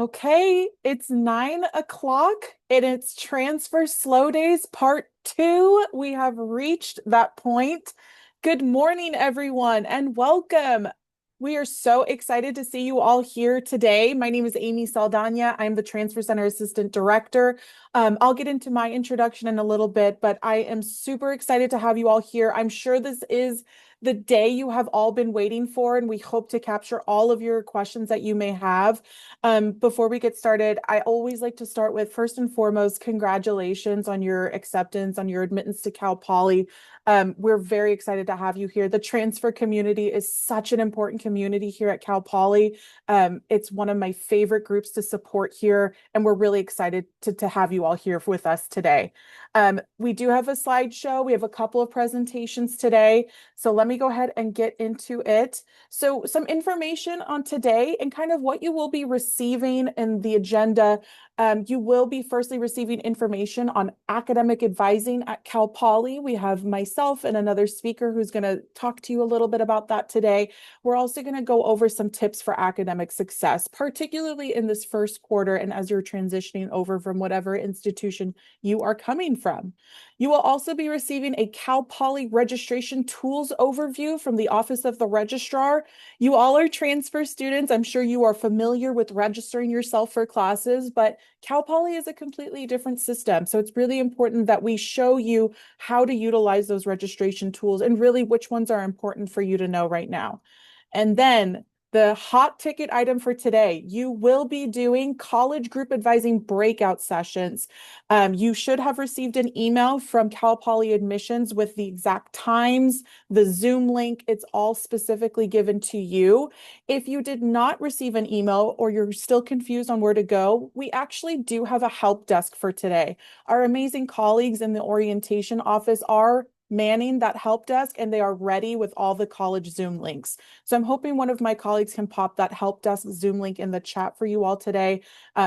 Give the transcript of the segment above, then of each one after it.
Okay, it's 9 o'clock and it's Transfer Slow Days Part 2. We have reached that point. Good morning, everyone, and welcome. We are so excited to see you all here today. My name is Amy Saldana. I'm the Transfer Center Assistant Director. I'll get into my introduction in a little bit, but I am super excited to have you all here. I'm sure this is the day you have all been waiting for, and we hope to capture all of your questions that you may have. Before we get started, I always like to start with, first and foremost, congratulations on your acceptance, on your admittance to Cal Poly. We're very excited to have you here. The transfer community is such an important community here at Cal Poly. It's one of my favorite groups to support here, and we're really excited to have you all here with us today. We do have a slideshow. We have a couple of presentations today. So let me go ahead and get into it. So some information on today and kind of what you will be receiving in the agenda. You will be firstly receiving information on academic advising at Cal Poly. We have myself and another speaker who's going to talk to you a little bit about that today. We're also going to go over some tips for academic success, particularly in this first quarter and as you're transitioning over from whatever institution you are coming from. You will also be receiving a Cal Poly registration tools overview from the Office of the Registrar. You all are transfer students. I'm sure you are familiar with registering yourself for classes, but Cal Poly is a completely different system. So it's really important that we show you how to utilize those registration tools and really which ones are important for you to know right now. And then the hot ticket item for today, you will be doing college group advising breakout sessions. You should have received an email from Cal Poly Admissions with the exact times, the Zoom link. It's all specifically given to you. If you did not receive an email or you're still confused on where to go, we actually do have a help desk for today. Our amazing colleagues in the orientation office are manning that help desk, and they are ready with all the college Zoom links. So I'm hoping one of my colleagues can pop that help desk Zoom link in the chat for you all today,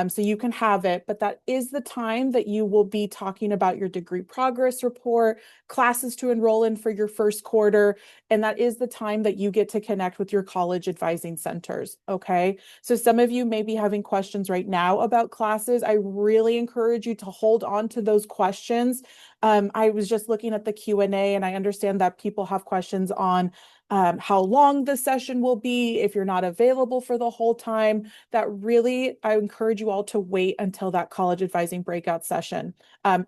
so you can have it. But that is the time that you will be talking about your degree progress report, classes to enroll in for your first quarter, and that is the time that you get to connect with your college advising centers, okay? So some of you may be having questions right now about classes. I really encourage you to hold on to those questions. I was just looking at the Q&A, and I understand that people have questions on how long the session will be, if you're not available for the whole time. That really, I encourage you all to wait until that college advising breakout session.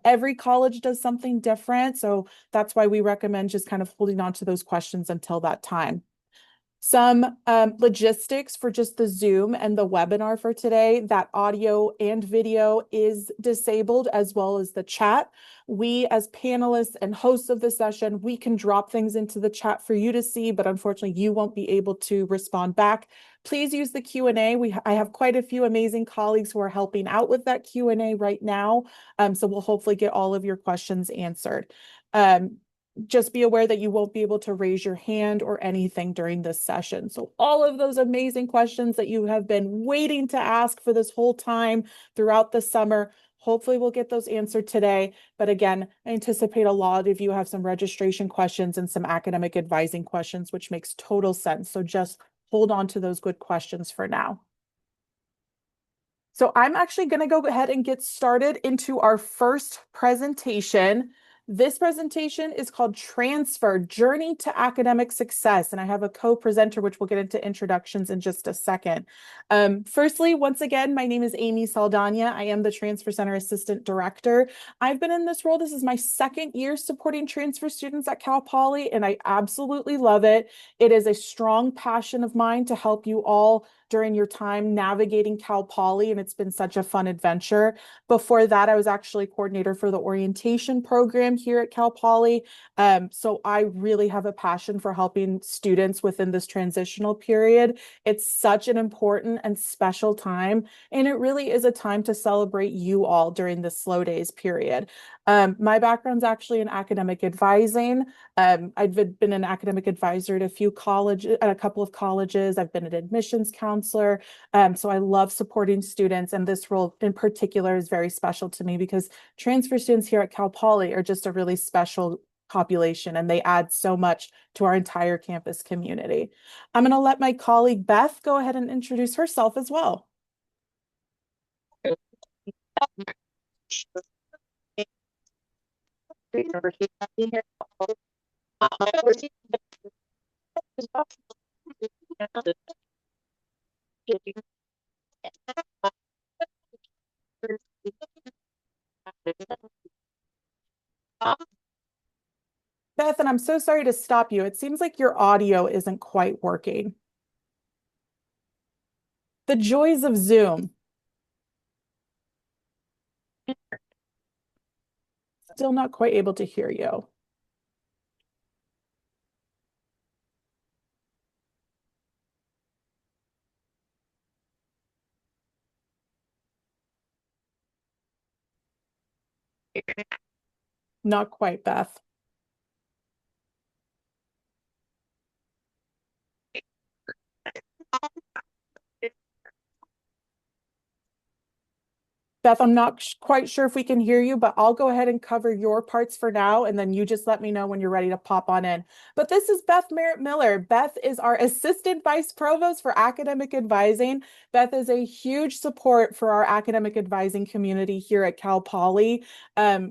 Every college does something different, so that's why we recommend just kind of holding on to those questions until that time. Some logistics for just the Zoom and the webinar for today. That audio and video is disabled, as well as the chat. We, as panelists and hosts of the session, we can drop things into the chat for you to see, but unfortunately you won't be able to respond back. Please use the Q&A. I have quite a few amazing colleagues who are helping out with that Q&A right now. So we'll hopefully get all of your questions answered. Just be aware that you won't be able to raise your hand or anything during this session. So all of those amazing questions that you have been waiting to ask for this whole time throughout the summer, hopefully we'll get those answered today. But again, I anticipate a lot of you have some registration questions and some academic advising questions, which makes total sense. So just hold on to those good questions for now. So I'm actually going to go ahead and get started into our first presentation. This presentation is called Transfer: Journey to Academic Success, and I have a co-presenter, which we'll get into introductions in just a second. Firstly, once again, my name is Amy Saldana. I am the Transfer Center Assistant Director. I've been in this role. This is my second year supporting transfer students at Cal Poly, and I absolutely love it. It is a strong passion of mine to help you all during your time navigating Cal Poly, and it's been such a fun adventure. Before that, I was actually coordinator for the orientation program here at Cal Poly. So I really have a passion for helping students within this transitional period. It's such an important and special time, and it really is a time to celebrate you all during the slow days period. My background's actually in academic advising. I've been an academic advisor at a couple of colleges. I've been an admissions counselor. So I love supporting students, and this role in particular is very special to me because transfer students here at Cal Poly are just a really special population, and they add so much to our entire campus community. I'm going to let my colleague Beth go ahead and introduce herself as well. Beth, and I'm so sorry to stop you. It seems like your audio isn't quite working. The joys of Zoom. Still not quite able to hear you. Not quite, Beth. Beth, I'm not quite sure if we can hear you, but I'll go ahead and cover your parts for now, and then you just let me know when you're ready to pop on in. But this is Beth Merritt Miller. Beth is our Assistant Vice Provost for Academic Advising. Beth is a huge support for our academic advising community here at Cal Poly.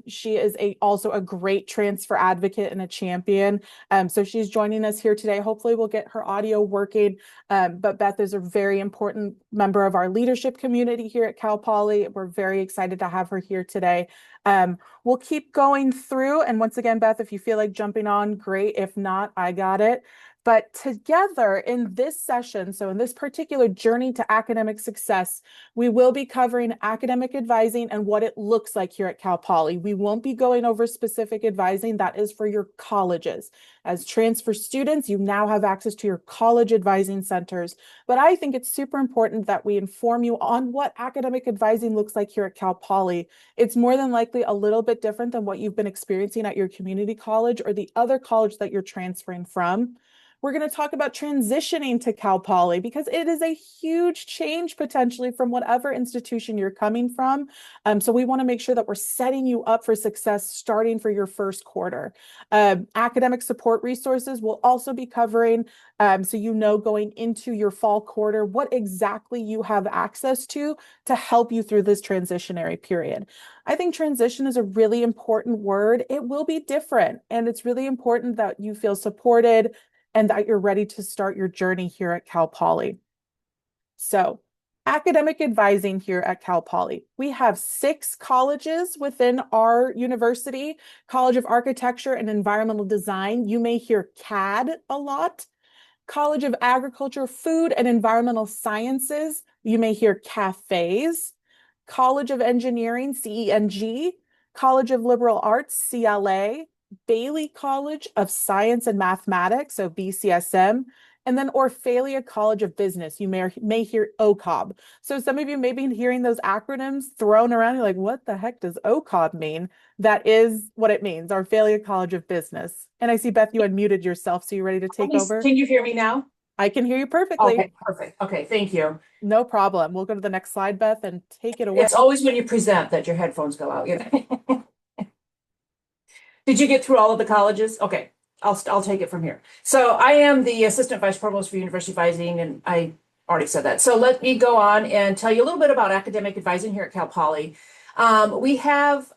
She is also a great transfer advocate and a champion. So she's joining us here today. Hopefully, we'll get her audio working. But Beth is a very important member of our leadership community here at Cal Poly. We're very excited to have her here today. We'll keep going through. And once again, Beth, if you feel like jumping on, great. If not, I got it. But together in this session, so in this particular journey to academic success, we will be covering academic advising and what it looks like here at Cal Poly. We won't be going over specific advising. That is for your colleges. As transfer students, you now have access to your college advising centers. But I think it's super important that we inform you on what academic advising looks like here at Cal Poly. It's more than likely a little bit different than what you've been experiencing at your community college or the other college that you're transferring from. We're going to talk about transitioning to Cal Poly because it is a huge change potentially from whatever institution you're coming from. So we want to make sure that we're setting you up for success starting for your first quarter. Academic support resources will also be covering, so you know going into your fall quarter what exactly you have access to help you through this transitionary period. I think transition is a really important word. It will be different, and it's really important that you feel supported and that you're ready to start your journey here at Cal Poly. So, academic advising here at Cal Poly. We have 6 colleges within our university: College of Architecture and Environmental Design. You may hear CAD a lot. College of Agriculture, Food and Environmental Sciences. You may hear cafes. College of Engineering, CENG. College of Liberal Arts, CLA. Bailey College of Science and Mathematics, so BCSM, and then Orphalia College of Business. You may hear OCOB. So some of you may be hearing those acronyms thrown around. You're like, what the heck does OCOB mean? That is what it means, Orphalia College of Business. And I see, Beth, you unmuted yourself, so you're ready to take over? Can you hear me now? I can hear you perfectly. Okay, perfect. Okay, thank you. No problem. We'll go to the next slide, Beth, and take it away. It's always when you present that your headphones go out, you know? Did you get through all of the colleges? Okay, I'll take it from here. So I am the Assistant Vice Provost for University Advising, and I already said that. So let me go on and tell you a little bit about academic advising here at Cal Poly. We have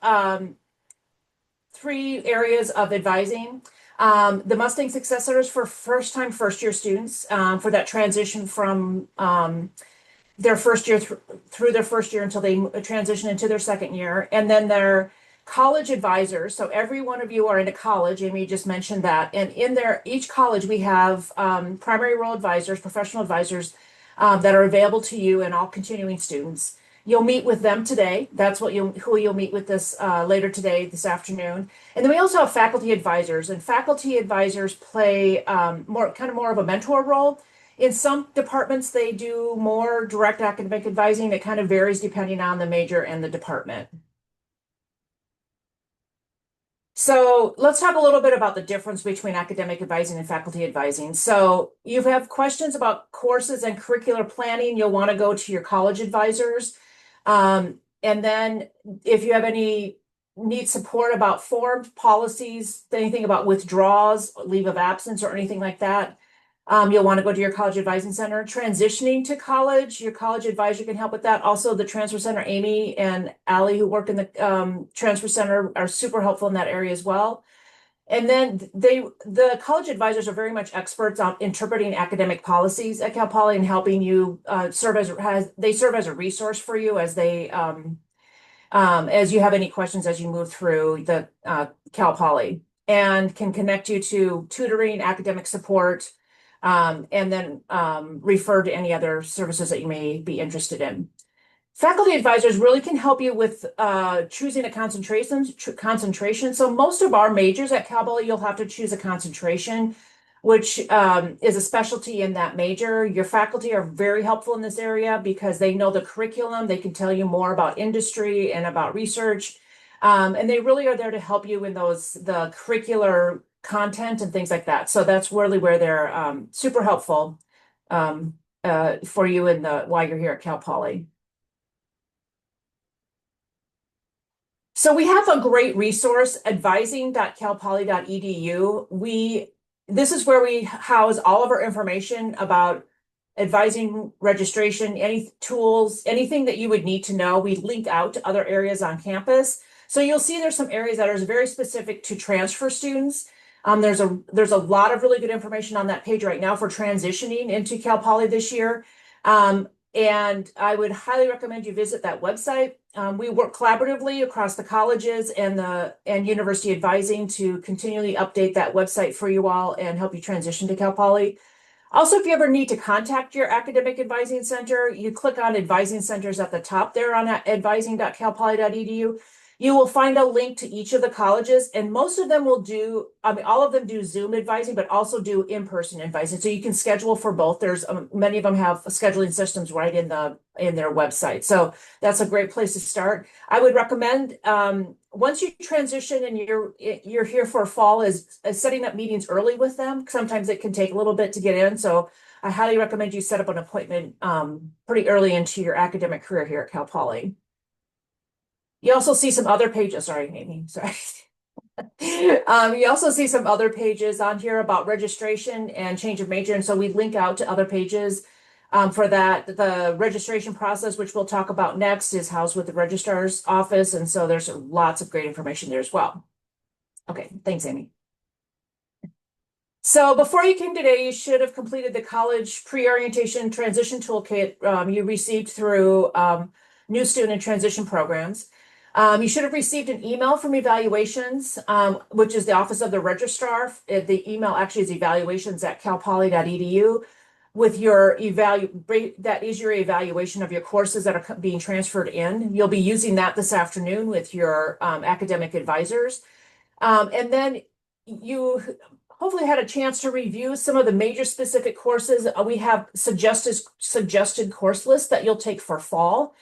3 areas of advising. The Mustang Success Centers for first-time first-year students, for that transition from their first year through their first year until they transition into their second year. And then their college advisors. So every one of you are in a college. Amy just mentioned that. And in each college, we have primary role advisors, professional advisors that are available to you and all continuing students. You'll meet with them today. That's who you'll meet with this later today, this afternoon. And then we also have faculty advisors, and faculty advisors play more of a mentor role. In some departments, they do more direct academic advising. It kind of varies depending on the major and the department. So let's talk a little bit about the difference between academic advising and faculty advising. So you have questions about courses and curricular planning, you'll want to go to your college advisors. And then if you have need support about forms, policies, anything about withdrawals, leave of absence, or anything like that, You'll want to go to your college advising center. Transitioning to college, your college advisor can help with that. Also, the transfer center, Amy and Allie, who work in the transfer center, are super helpful in that area as well. And then the college advisors are very much experts on interpreting academic policies at Cal Poly and helping you they serve as a resource for you as you have any questions as you move through the Cal Poly, and can connect you to tutoring, academic support, and then refer to any other services that you may be interested in. Faculty advisors really can help you with choosing a concentration. So most of our majors at Cal Poly, you'll have to choose a concentration, which is a specialty in that major. Your faculty are very helpful in this area because they know the curriculum. They can tell you more about industry and about research. And they really are there to help you in the curricular content and things like that. So that's really where they're super helpful for you while you're here at Cal Poly. So we have a great resource, advising.calpoly.edu. This is where we house all of our information about advising registration, any tools, anything that you would need to know. We link out to other areas on campus. So you'll see there's some areas that are very specific to transfer students. There's a lot of really good information on that page right now for transitioning into Cal Poly this year. And I would highly recommend you visit that website. We work collaboratively across the colleges and university advising to continually update that website for you all and help you transition to Cal Poly. Also, if you ever need to contact your academic advising center, you click on advising centers at the top there on advising.calpoly.edu. You will find a link to each of the colleges, and most of them will all of them do Zoom advising, but also do in-person advising. So you can schedule for both. There's many of them have scheduling systems right in their website. So that's a great place to start. I would recommend once you transition and you're here for fall is setting up meetings early with them. Sometimes it can take a little bit to get in. So I highly recommend you set up an appointment pretty early into your academic career here at Cal Poly. You also see some other pages. Sorry, Amy. Sorry. You also see some other pages on here about registration and change of major. And so we link out to other pages for that. The registration process, which we'll talk about next, is housed with the registrar's office. And so there's lots of great information there as well. Okay, thanks, Amy. So before you came today, you should have completed the college pre-orientation transition toolkit you received through new student and transition programs. You should have received an email from Evaluations, which is the Office of the Registrar. The email actually is evaluations@calpoly.edu with that is your evaluation of your courses that are being transferred in. You'll be using that this afternoon with your academic advisors. And then you hopefully had a chance to review some of the major specific courses. We have suggested course lists that you'll take for fall.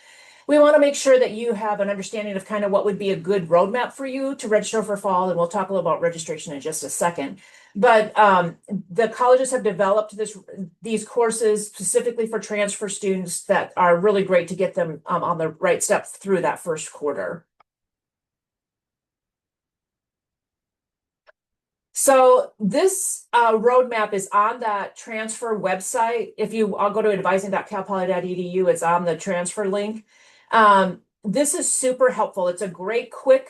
We want to make sure that you have an understanding of kind of what would be a good roadmap for you to register for fall, and we'll talk a little about registration in just a second. But the colleges have developed these courses specifically for transfer students that are really great to get them on the right step through that first quarter. So this roadmap is on that transfer website. If I'll go to advising.calpoly.edu, it's on the transfer link. This is super helpful. It's a great quick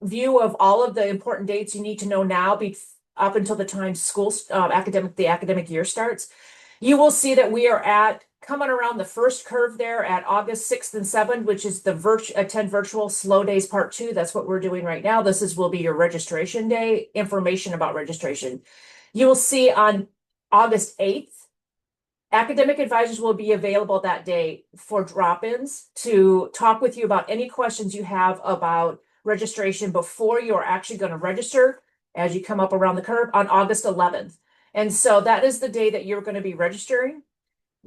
view of all of the important dates you need to know now up until the time the academic year starts. You will see that we are coming around the first curve there at August 6th and 7th, which is the Attend Virtual SLO Days Part 2. That's what we're doing right now. Will be your registration day, information about registration. You will see on August 8th, academic advisors will be available that day for drop-ins to talk with you about any questions you have about registration before you're actually going to register as you come up around the curve on August 11th. And so that is the day that you're going to be registering.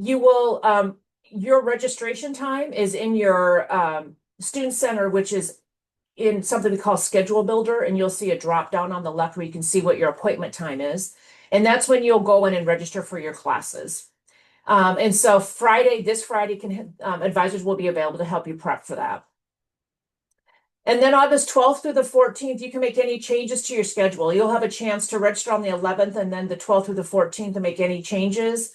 You will, your registration time is in your student center, which is in something we call Schedule Builder, and you'll see a drop down on the left where you can see what your appointment time is. And that's when you'll go in and register for your classes. And so this Friday, advisors will be available to help you prep for that. And then August 12th through the 14th, you can make any changes to your schedule. You'll have a chance to register on the 11th and then the 12th through the 14th to make any changes.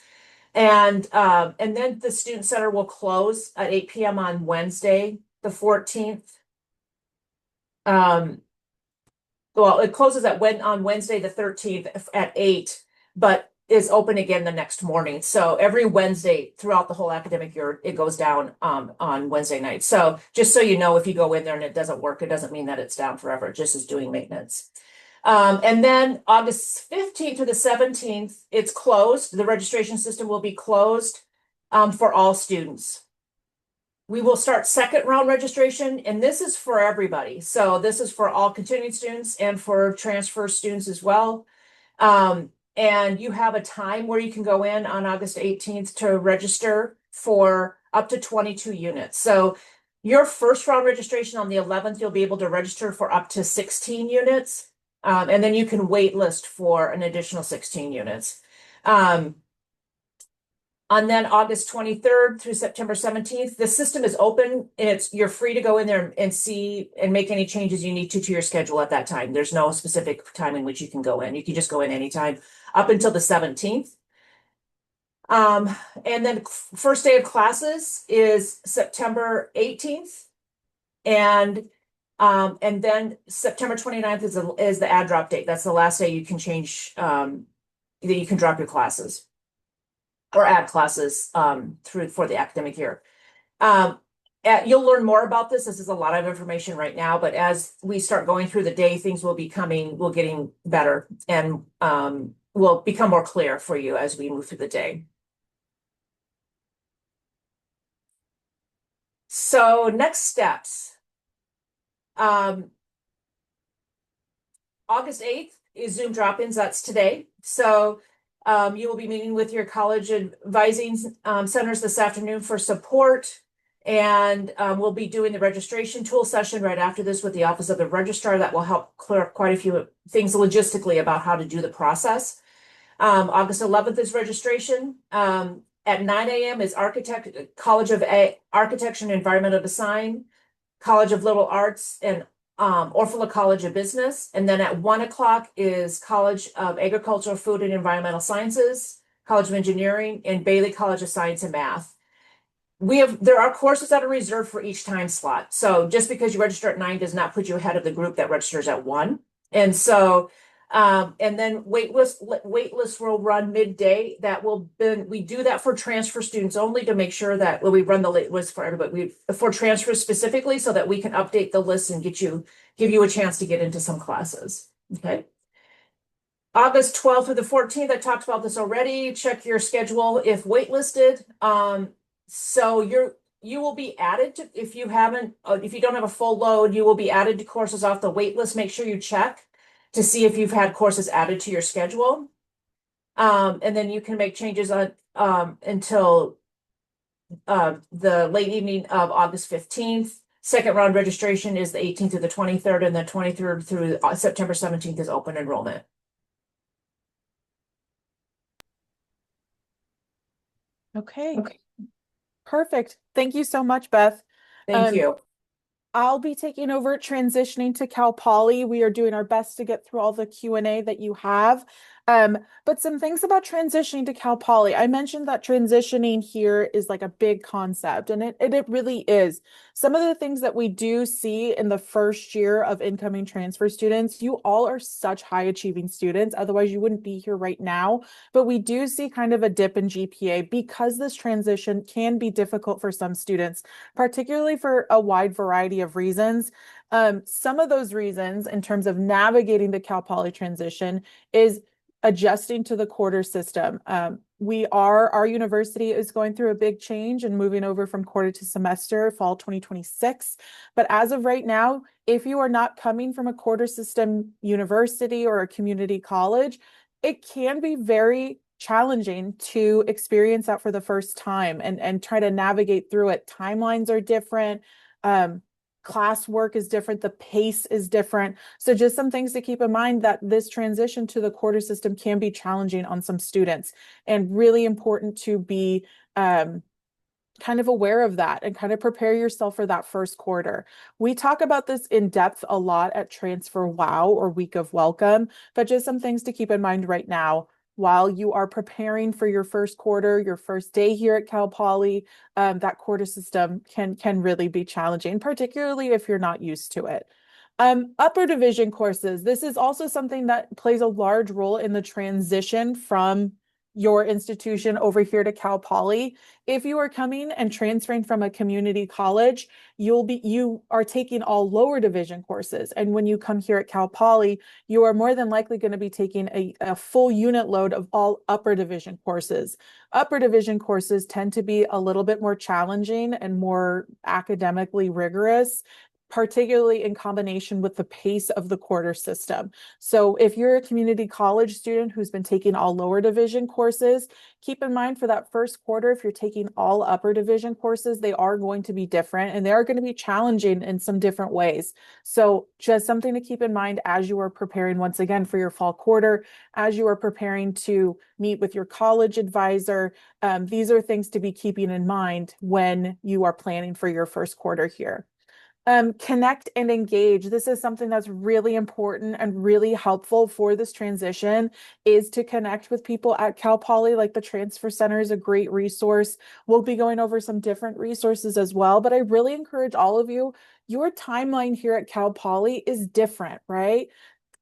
And then the student center will close at 8 p.m. on Wednesday, the 14th. Well, it closes on Wednesday, the 13th at 8, but is open again the next morning. So every Wednesday throughout the whole academic year, it goes down on Wednesday night. So just so you know, if you go in there and it doesn't work, it doesn't mean that it's down forever. It just is doing maintenance. And then August 15th to the 17th, it's closed. The registration system will be closed for all students. We will start second round registration, and this is for everybody. So this is for all continuing students and for transfer students as well. And you have a time where you can go in on August 18th to register for up to 22 units. So your first round registration on the 11th, you'll be able to register for up to 16 units. And then you can wait list for an additional 16 units. And then August 23rd through September 17th, the system is open and you're free to go in there and see and make any changes you need to your schedule at that time. There's no specific time in which you can go in. You can just go in anytime up until the 17th. And then first day of classes is September 18th. And then September 29th is the add drop date. That's the last day you can change, that you can drop your classes or add classes for the academic year. You'll learn more about this. This is a lot of information right now, but as we start going through the day, things will getting better and will become more clear for you as we move through the day. So next steps. August 8th is Zoom drop-ins. That's today. So you will be meeting with your college advising centers this afternoon for support. And we'll be doing the registration tool session right after this with the Office of the Registrar. That will help clear up quite a few things logistically about how to do the process. August 11th is registration. At 9 a.m. is College of Architecture and Environmental Design, College of Liberal Arts, and Orfalea College of Business. And then at 1 o'clock is College of Agricultural, Food, and Environmental Sciences, College of Engineering, and Bailey College of Science and Math. There are courses that are reserved for each time slot. So just because you register at 9 does not put you ahead of the group that registers at 1. And so, and then wait lists will run midday. We do that for transfer students only to make sure that we run the wait list for everybody. For transfer specifically so that we can update the list and give you a chance to get into some classes. Okay. August 12th through the 14th, I talked about this already. Check your schedule if waitlisted. So you will be added to, if you don't have a full load, you will be added to courses off the wait list. Make sure you check to see if you've had courses added to your schedule. And then you can make changes until the late evening of August 15th. Second round registration is the 18th through the 23rd, and the 23rd through September 17th is open enrollment. Okay. Perfect. Thank you so much, Beth. Thank you. I'll be taking over transitioning to Cal Poly. We are doing our best to get through all the Q&A that you have. But some things about transitioning to Cal Poly. I mentioned that transitioning here is like a big concept, and it really is. Some of the things that we do see in the first year of incoming transfer students, you all are such high achieving students, otherwise you wouldn't be here right now. But we do see kind of a dip in GPA because this transition can be difficult for some students, particularly for a wide variety of reasons. Some of those reasons in terms of navigating the Cal Poly transition is adjusting to the quarter system. Our university is going through a big change and moving over from quarter to semester, fall 2026. But as of right now, if you are not coming from a quarter system university or a community college, it can be very challenging to experience that for the first time and try to navigate through it. Timelines are different. Classwork is different, the pace is different. So just some things to keep in mind that this transition to the quarter system can be challenging on some students, and really important to be kind of aware of that and kind of prepare yourself for that first quarter. We talk about this in depth a lot at Transfer Wow or Week of Welcome, but just some things to keep in mind right now while you are preparing for your first quarter, your first day here at Cal Poly. That quarter system can really be challenging, particularly if you're not used to it. Upper division courses. This is also something that plays a large role in the transition from your institution over here to Cal Poly. If you are coming and transferring from a community college, you are taking all lower division courses. And when you come here at Cal Poly, you are more than likely going to be taking a full unit load of all upper division courses. Upper division courses tend to be a little bit more challenging and more academically rigorous, particularly in combination with the pace of the quarter system. So if you're a community college student who's been taking all lower division courses, keep in mind for that first quarter, if you're taking all upper division courses, they are going to be different and they are going to be challenging in some different ways. So just something to keep in mind as you are preparing once again for your fall quarter, as you are preparing to meet with your college advisor. These are things to be keeping in mind when you are planning for your first quarter here. Connect and engage. This is something that's really important and really helpful for this transition, is to connect with people at Cal Poly. Like the Transfer Center is a great resource. We'll be going over some different resources as well, but I really encourage all of you, your timeline here at Cal Poly is different, right?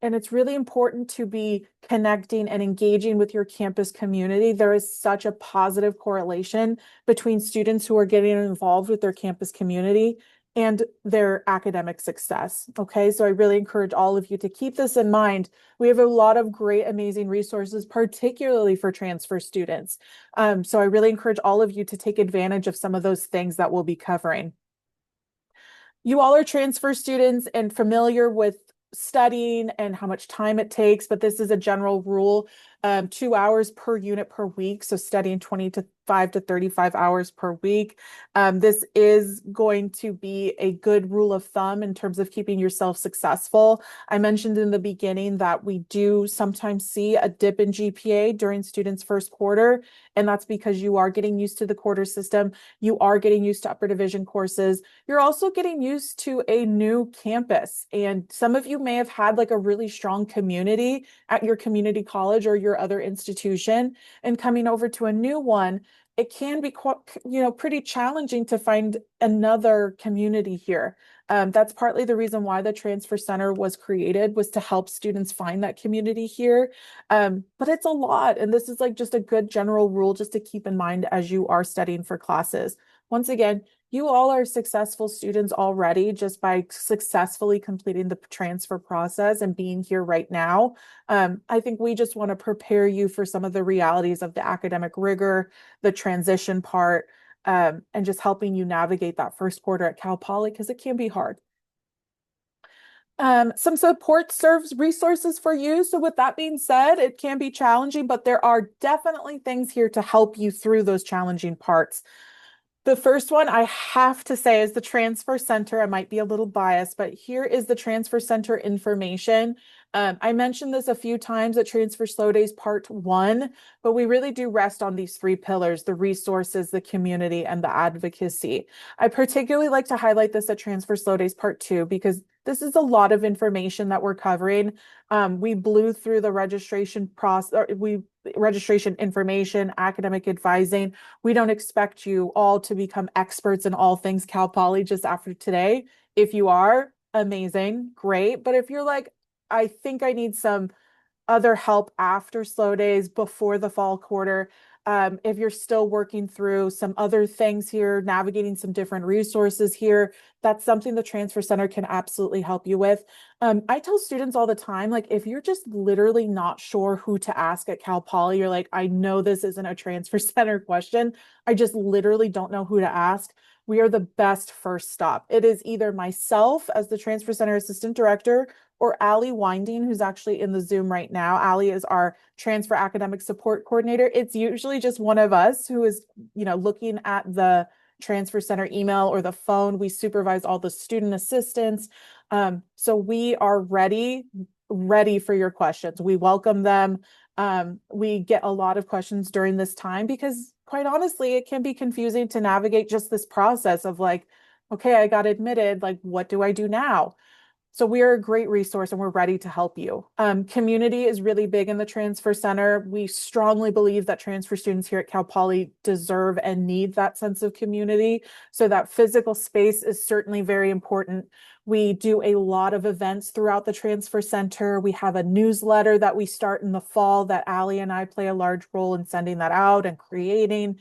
And it's really important to be connecting and engaging with your campus community. There is such a positive correlation between students who are getting involved with their campus community and their academic success. Okay, so I really encourage all of you to keep this in mind. We have a lot of great, amazing resources, particularly for transfer students. So I really encourage all of you to take advantage of some of those things that we'll be covering. You all are transfer students and familiar with studying and how much time it takes, but this is a general rule, 2 hours per unit per week. So studying 25 to 35 hours per week. This is going to be a good rule of thumb in terms of keeping yourself successful. I mentioned in the beginning that we do sometimes see a dip in GPA during students' first quarter, and that's because you are getting used to the quarter system. You are getting used to upper division courses. You're also getting used to a new campus, and some of you may have had like a really strong community at your community college or your other institution, and coming over to a new one, it can be quite, pretty challenging to find another community here. That's partly the reason why the Transfer Center was created, was to help students find that community here. But it's a lot, and this is like just a good general rule just to keep in mind as you are studying for classes. Once again, you all are successful students already just by successfully completing the transfer process and being here right now. I think we just want to prepare you for some of the realities of the academic rigor, the transition part, and just helping you navigate that first quarter at Cal Poly because it can be hard. Some support serves resources for you. So with that being said, it can be challenging, but there are definitely things here to help you through those challenging parts. The first one I have to say is the Transfer Center. I might be a little biased, but here is the Transfer Center information. I mentioned this a few times at Transfer Slow Days Part 1, but we really do rest on these three pillars: the resources, the community, and the advocacy. I particularly like to highlight this at Transfer Slow Days Part 2 because this is a lot of information that we're covering. We blew through the registration process, registration information, academic advising. We don't expect you all to become experts in all things Cal Poly just after today. If you are, amazing, great. But if you're like, I think I need some other help after slow days before the fall quarter, if you're still working through some other things here, navigating some different resources here, that's something the Transfer Center can absolutely help you with. I tell students all the time, like, if you're just literally not sure who to ask at Cal Poly, you're like, I know this isn't a Transfer Center question. I just literally don't know who to ask. We are the best first stop. It is either myself as the Transfer Center Assistant Director or Allie Winding, who's actually in the Zoom right now. Allie is our Transfer Academic Support Coordinator. It's usually just one of us who is, looking at the Transfer Center email or the phone. We supervise all the student assistants. So we are ready for your questions. We welcome them. We get a lot of questions during this time because quite honestly, it can be confusing to navigate just this process of like, okay, I got admitted, like, what do I do now? So we are a great resource and we're ready to help you. Community is really big in the Transfer Center. We strongly believe that transfer students here at Cal Poly deserve and need that sense of community. So that physical space is certainly very important. We do a lot of events throughout the Transfer Center. We have a newsletter that we start in the fall that Allie and I play a large role in sending that out and creating.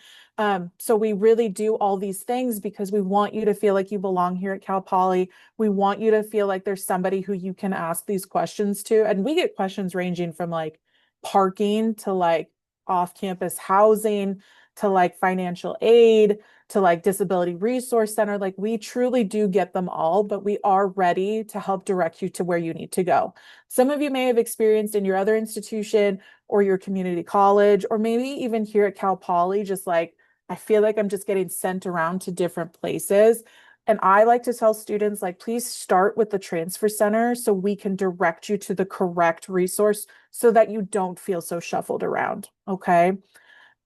So we really do all these things because we want you to feel like you belong here at Cal Poly. We want you to feel like there's somebody who you can ask these questions to. And we get questions ranging from like parking to like off-campus housing to like financial aid to like disability resource center. Like we truly do get them all, but we are ready to help direct you to where you need to go. Some of you may have experienced in your other institution or your community college, or maybe even here at Cal Poly, just like, I feel like I'm just getting sent around to different places. And I like to tell students, like, please start with the transfer center so we can direct you to the correct resource so that you don't feel so shuffled around. Okay.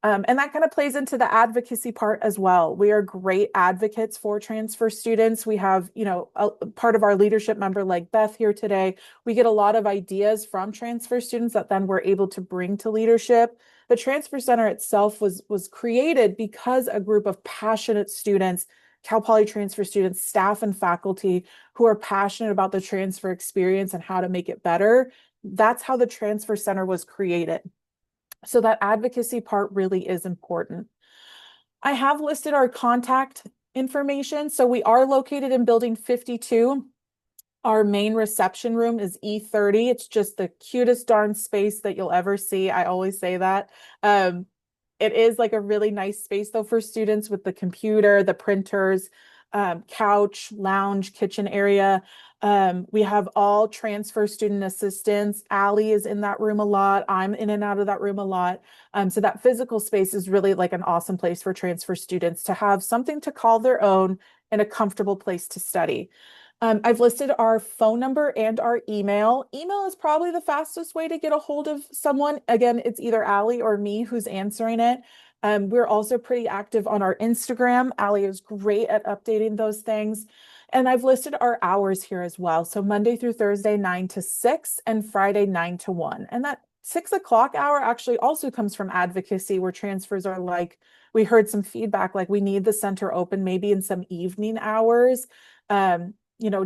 And that kind of plays into the advocacy part as well. We are great advocates for transfer students. We have, a part of our leadership member like Beth here today. We get a lot of ideas from transfer students that then we're able to bring to leadership. The Transfer Center itself was created because a group of passionate students, Cal Poly transfer students, staff and faculty who are passionate about the transfer experience and how to make it better. That's how the Transfer Center was created. So that advocacy part really is important. I have listed our contact information. So we are located in building 52. Our main reception room is E30. It's just the cutest darn space that you'll ever see. I always say that. It is like a really nice space though for students with the computer, the printers, couch, lounge, kitchen area. We have all transfer student assistants. Allie is in that room a lot. I'm in and out of that room a lot. So that physical space is really like an awesome place for transfer students to have something to call their own and a comfortable place to study. I've listed our phone number and our email. Email is probably the fastest way to get a hold of someone. Again, it's either Allie or me who's answering it. We're also pretty active on our Instagram. Allie is great at updating those things. And I've listed our hours here as well. So Monday through Thursday, 9 to 6, and Friday, 9 to 1. And that 6 o'clock hour actually also comes from advocacy, where transfers are like, we heard some feedback, like we need the center open maybe in some evening hours.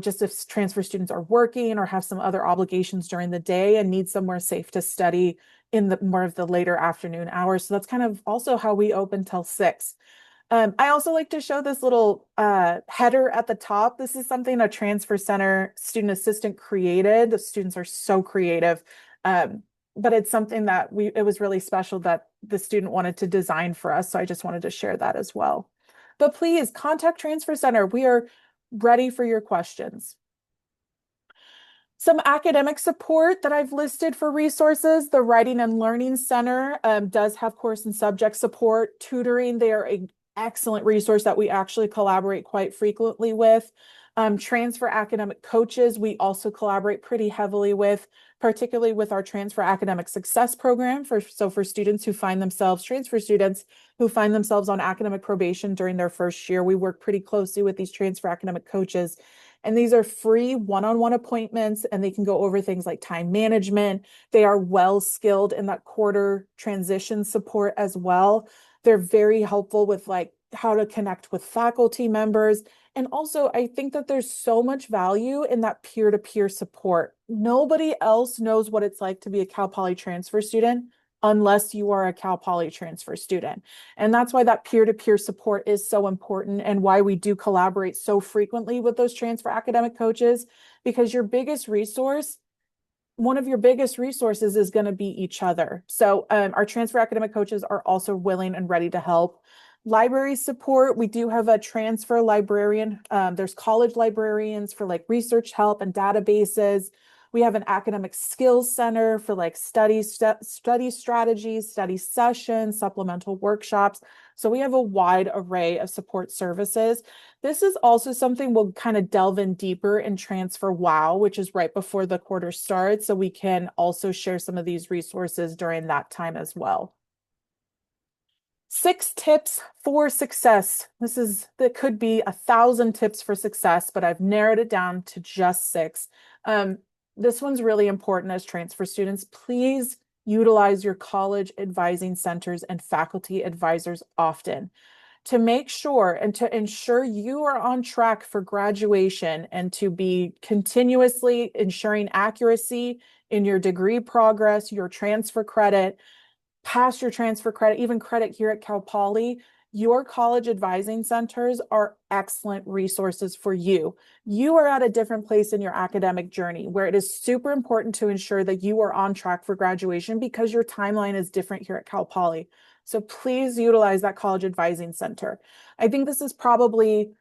Just if transfer students are working or have some other obligations during the day and need somewhere safe to study in the more of the later afternoon hours. So that's kind of also how we open till 6. I also like to show this little header at the top. This is something a transfer center student assistant created. The students are so creative. But it's something that it was really special that the student wanted to design for us. So I just wanted to share that as well. But please contact Transfer Center. We are ready for your questions. Some academic support that I've listed for resources. The Writing and Learning Center does have course and subject support. Tutoring, they are an excellent resource that we actually collaborate quite frequently with. Transfer academic coaches, we also collaborate pretty heavily with, particularly with our Transfer Academic Success Program. For students who find themselves, transfer students who find themselves on academic probation during their first year, we work pretty closely with these transfer academic coaches. And these are free one-on-one appointments, and they can go over things like time management. They are well skilled in that quarter transition support as well. They're very helpful with like how to connect with faculty members. And also, I think that there's so much value in that peer-to-peer support. Nobody else knows what it's like to be a Cal Poly transfer student unless you are a Cal Poly transfer student. And that's why that peer-to-peer support is so important and why we do collaborate so frequently with those transfer academic coaches, because one of your biggest resources is going to be each other. So our transfer academic coaches are also willing and ready to help. Library support, we do have a transfer librarian. There's college librarians for like research help and databases. We have an academic skills center for like study strategies, study sessions, supplemental workshops. So we have a wide array of support services. This is also something we'll kind of delve in deeper in Transfer Wow, which is right before the quarter starts. So we can also share some of these resources during that time as well. 6 tips for success. That could be 1,000 tips for success, but I've narrowed it down to just 6. Um, this one's really important as transfer students. Please utilize your college advising centers and faculty advisors often to make sure and to ensure you are on track for graduation and to be continuously ensuring accuracy in your degree progress, your transfer credit, past your transfer credit, even credit here at Cal Poly. Your college advising centers are excellent resources for you. You are at a different place in your academic journey where it is super important to ensure that you are on track for graduation because your timeline is different here at Cal Poly. So please utilize that college advising center. I think this is probably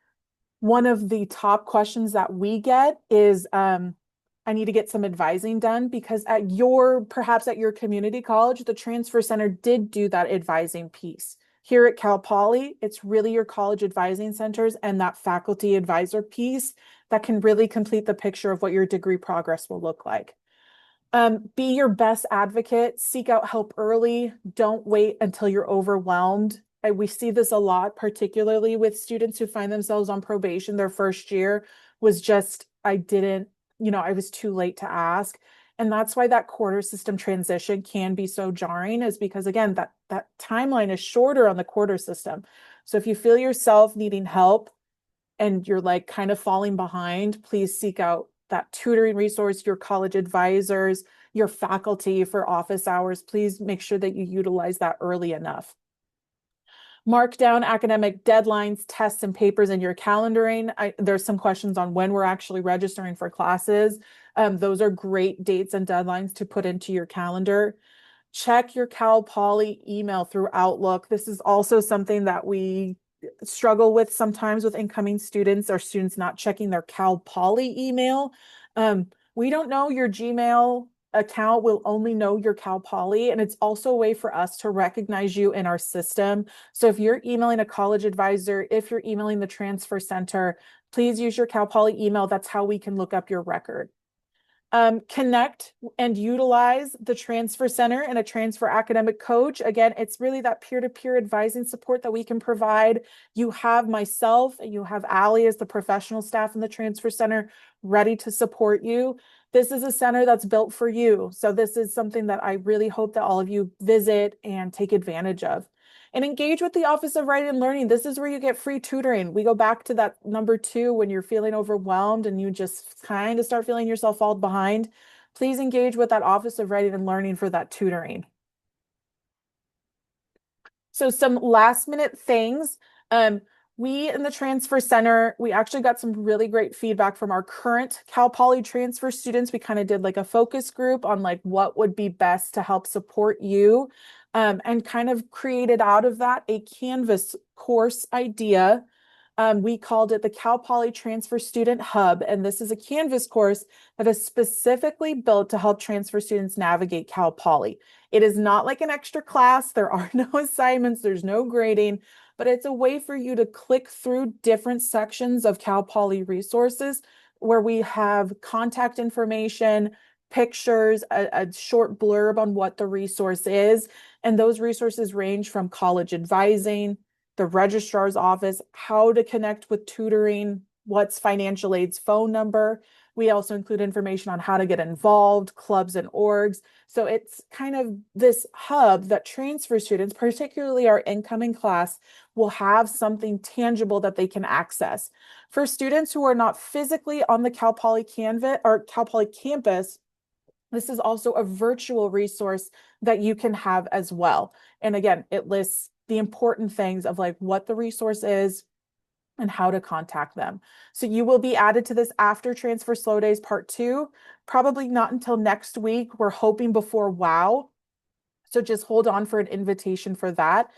one of the top questions that we get is I need to get some advising done because perhaps at your community college, the transfer center did do that advising piece. Here at Cal Poly, it's really your college advising centers and that faculty advisor piece that can really complete the picture of what your degree progress will look like. Be your best advocate, seek out help early. Don't wait until you're overwhelmed. We see this a lot, particularly with students who find themselves on probation. Their first year was just, I was too late to ask. And that's why that quarter system transition can be so jarring, is because again, that timeline is shorter on the quarter system. So if you feel yourself needing help and you're like kind of falling behind, please seek out that tutoring resource, your college advisors, your faculty for office hours. Please make sure that you utilize that early enough. Mark down academic deadlines, tests, and papers in your calendaring. There's some questions on when we're actually registering for classes. Those are great dates and deadlines to put into your calendar. Check your Cal Poly email through Outlook. This is also something that we struggle with sometimes with incoming students or students not checking their Cal Poly email. We don't know your Gmail account, will only know your Cal Poly, and it's also a way for us to recognize you in our system. So if you're emailing a college advisor, if you're emailing the transfer center, please use your Cal Poly email. That's how we can look up your record. Connect and utilize the transfer center and a transfer academic coach. Again, it's really that peer-to-peer advising support that we can provide. You have myself and you have Allie as the professional staff in the transfer center ready to support you. This is a center that's built for you. So this is something that I really hope that all of you visit and take advantage of. And engage with the Office of Writing and Learning. This is where you get free tutoring. We go back to that number 2 when you're feeling overwhelmed and you just kind of start feeling yourself fall behind. Please engage with that Office of Writing and Learning for that tutoring. So some last minute things. We in the transfer center, we actually got some really great feedback from our current Cal Poly transfer students. We kind of did like a focus group on like what would be best to help support you, and kind of created out of that a Canvas course idea. We called it the Cal Poly Transfer Student Hub, and this is a Canvas course that is specifically built to help transfer students navigate Cal Poly. It is not like an extra class. There are no assignments. There's no grading, but it's a way for you to click through different sections of Cal Poly resources where we have contact information, pictures, a short blurb on what the resource is. And those resources range from college advising, the registrar's office, how to connect with tutoring, what's financial aid's phone number. We also include information on how to get involved, clubs and orgs. So it's kind of this hub that transfer students, particularly our incoming class, will have something tangible that they can access. For students who are not physically on the Cal Poly Canvas or Cal Poly campus, this is also a virtual resource that you can have as well. And again, it lists the important things of like what the resource is and how to contact them. So you will be added to this after Transfer Slow Days Part 2, probably not until next week. We're hoping before WOW. So just hold on for an invitation for that.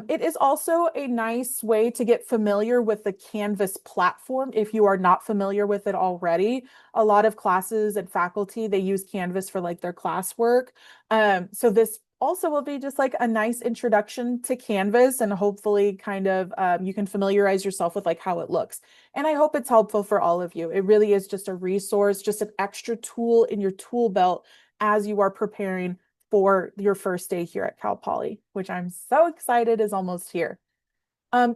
It is also a nice way to get familiar with the Canvas platform if you are not familiar with it already. A lot of classes and faculty, they use Canvas for like their classwork. So this also will be just like a nice introduction to Canvas, and hopefully kind of you can familiarize yourself with like how it looks. And I hope it's helpful for all of you. It really is just a resource, just an extra tool in your tool belt as you are preparing for your first day here at Cal Poly, which I'm so excited is almost here.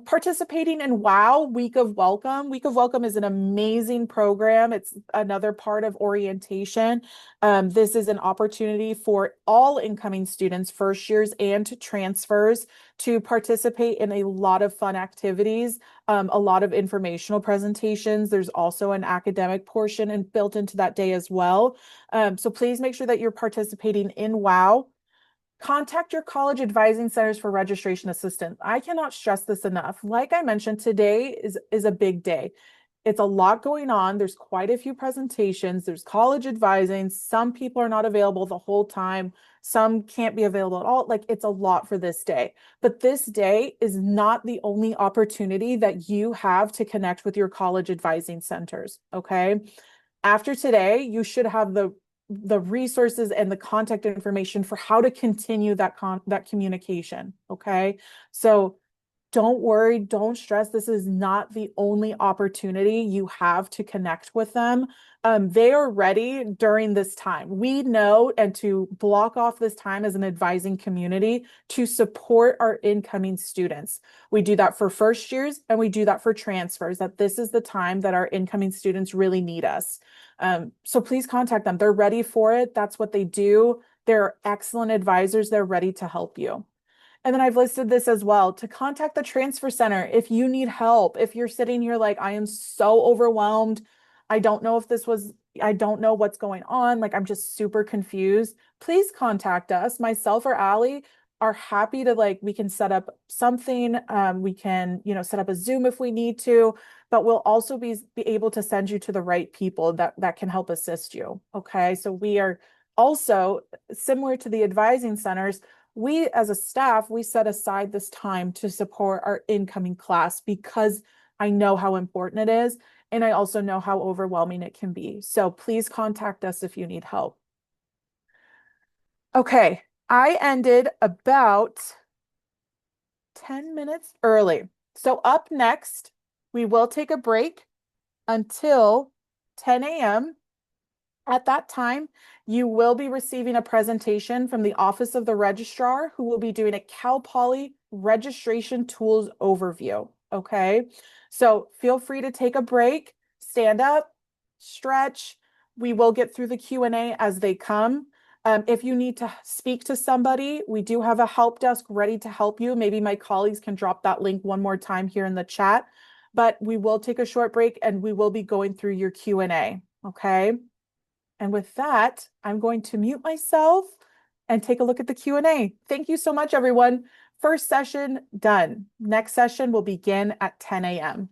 Participating in WOW, Week of Welcome. Week of Welcome is an amazing program. It's another part of orientation. This is an opportunity for all incoming students, first years and transfers, to participate in a lot of fun activities, a lot of informational presentations. There's also an academic portion and built into that day as well. So please make sure that you're participating in WOW. Contact your college advising centers for registration assistance. I cannot stress this enough. Like I mentioned, today is a big day. It's a lot going on. There's quite a few presentations. There's college advising. Some people are not available the whole time. Some can't be available at all. Like, it's a lot for this day. But this day is not the only opportunity that you have to connect with your college advising centers. Okay. After today, you should have the resources and the contact information for how to continue that communication. Okay. So don't worry, don't stress. This is not the only opportunity you have to connect with them. They are ready during this time. We know, and to block off this time as an advising community to support our incoming students. We do that for first years and we do that for transfers, that this is the time that our incoming students really need us. So please contact them. They're ready for it. That's what they do. They're excellent advisors. They're ready to help you. And then I've listed this as well, to contact the transfer center if you need help. If you're sitting here like, I am so overwhelmed. I don't know what's going on. Like, I'm just super confused. Please contact us. Myself or Allie are happy to, like, we can set up something. We can, set up a Zoom if we need to, but we'll also be able to send you to the right people that can help assist you. Okay. So we are also similar to the advising centers. We as a staff, we set aside this time to support our incoming class because I know how important it is. And I also know how overwhelming it can be. So please contact us if you need help. Okay, I ended about 10 minutes early. So up next, we will take a break until 10 a.m. At that time, you will be receiving a presentation from the Office of the Registrar, who will be doing a Cal Poly registration tools overview. Okay. So feel free to take a break, stand up, stretch. We will get through the Q&A as they come. If you need to speak to somebody, we do have a help desk ready to help you. Maybe my colleagues can drop that link one more time here in the chat, but we will take a short break and we will be going through your Q&A. Okay. And with that, I'm going to mute myself and take a look at the Q&A. Thank you so much, everyone. First session done. Next session will begin at 10 a.m.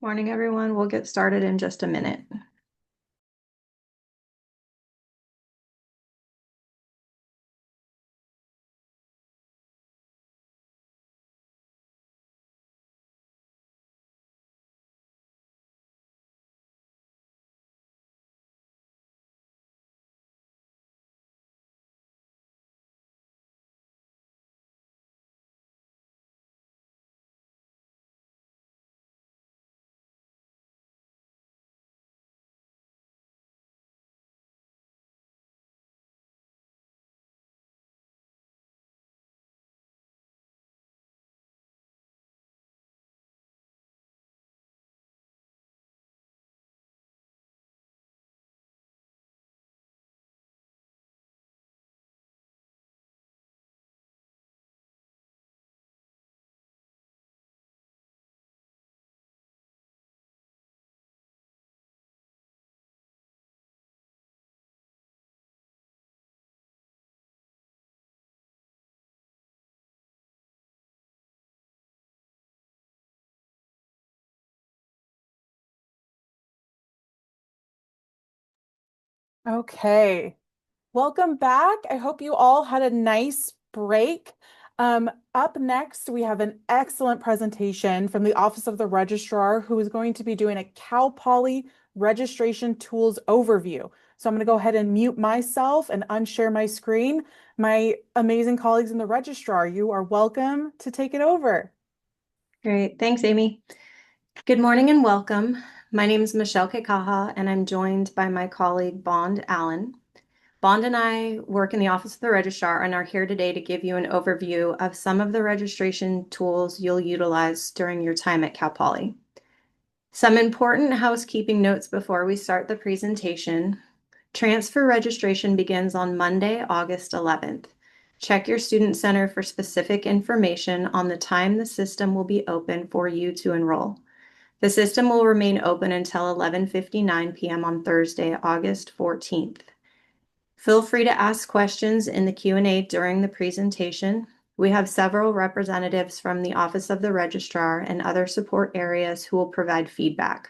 Morning, everyone. We'll get started in just a minute. Okay. Welcome back. I hope you all had a nice break. Up next, we have an excellent presentation from the Office of the Registrar, who is going to be doing a Cal Poly registration tools overview. So I'm going to go ahead and mute myself and unshare my screen. My amazing colleagues in the registrar, you are welcome to take it over. Great. Thanks, Amy. Good morning and welcome. My name is Michelle Kekaha, and I'm joined by my colleague, Bond Allen. Bond and I work in the Office of the Registrar and are here today to give you an overview of some of the registration tools you'll utilize during your time at Cal Poly. Some important housekeeping notes before we start the presentation. Transfer registration begins on Monday, August 11th. Check your Student Center for specific information on the time the system will be open for you to enroll. The system will remain open until 11:59 p.m. on Thursday, August 14th. Feel free to ask questions in the Q&A during the presentation. We have several representatives from the Office of the Registrar and other support areas who will provide feedback.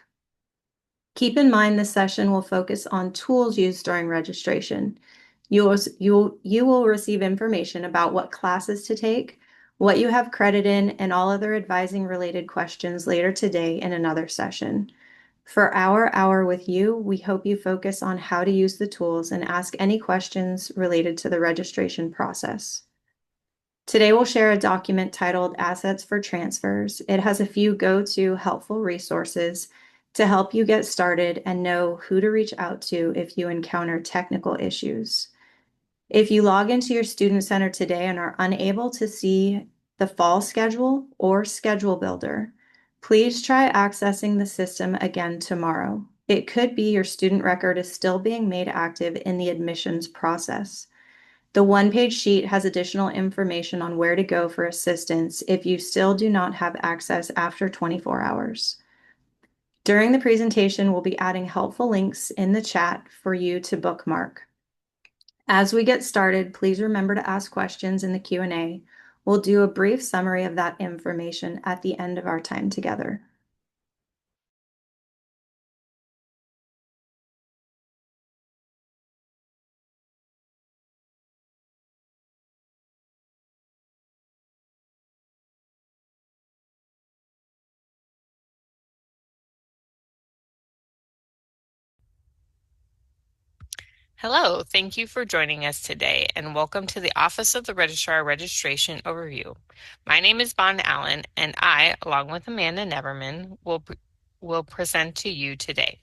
Keep in mind this session will focus on tools used during registration. You will receive information about what classes to take, what you have credit in, and all other advising related questions later today in another session. For our hour with you, we hope you focus on how to use the tools and ask any questions related to the registration process. Today we'll share a document titled Assets for Transfers. It has a few go-to helpful resources to help you get started and know who to reach out to if you encounter technical issues. If you log into your Student Center today and are unable to see the fall schedule or schedule builder, please try accessing the system again tomorrow. It could be your student record is still being made active in the admissions process. The one-page sheet has additional information on where to go for assistance if you still do not have access after 24 hours. During the presentation, we'll be adding helpful links in the chat for you to bookmark. As we get started, please remember to ask questions in the Q&A. We'll do a brief summary of that information at the end of our time together. Hello, thank you for joining us today and welcome to the Office of the Registrar Registration Overview. My name is Bond Allen and I, along with Amanda Neverman, will present to you today.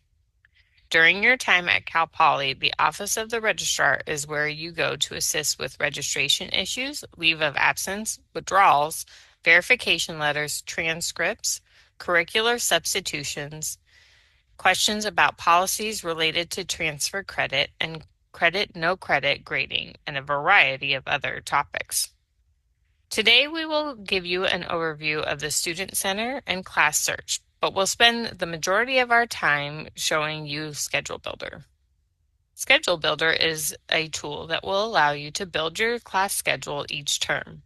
During your time at Cal Poly, the Office of the Registrar is where you go to assist with registration issues, leave of absence, withdrawals, verification letters, transcripts, curricular substitutions, questions about policies related to transfer credit and credit, no credit grading, and a variety of other topics. Today, we will give you an overview of the Student Center and Class Search, but we'll spend the majority of our time showing you Schedule Builder. Schedule Builder is a tool that will allow you to build your class schedule each term.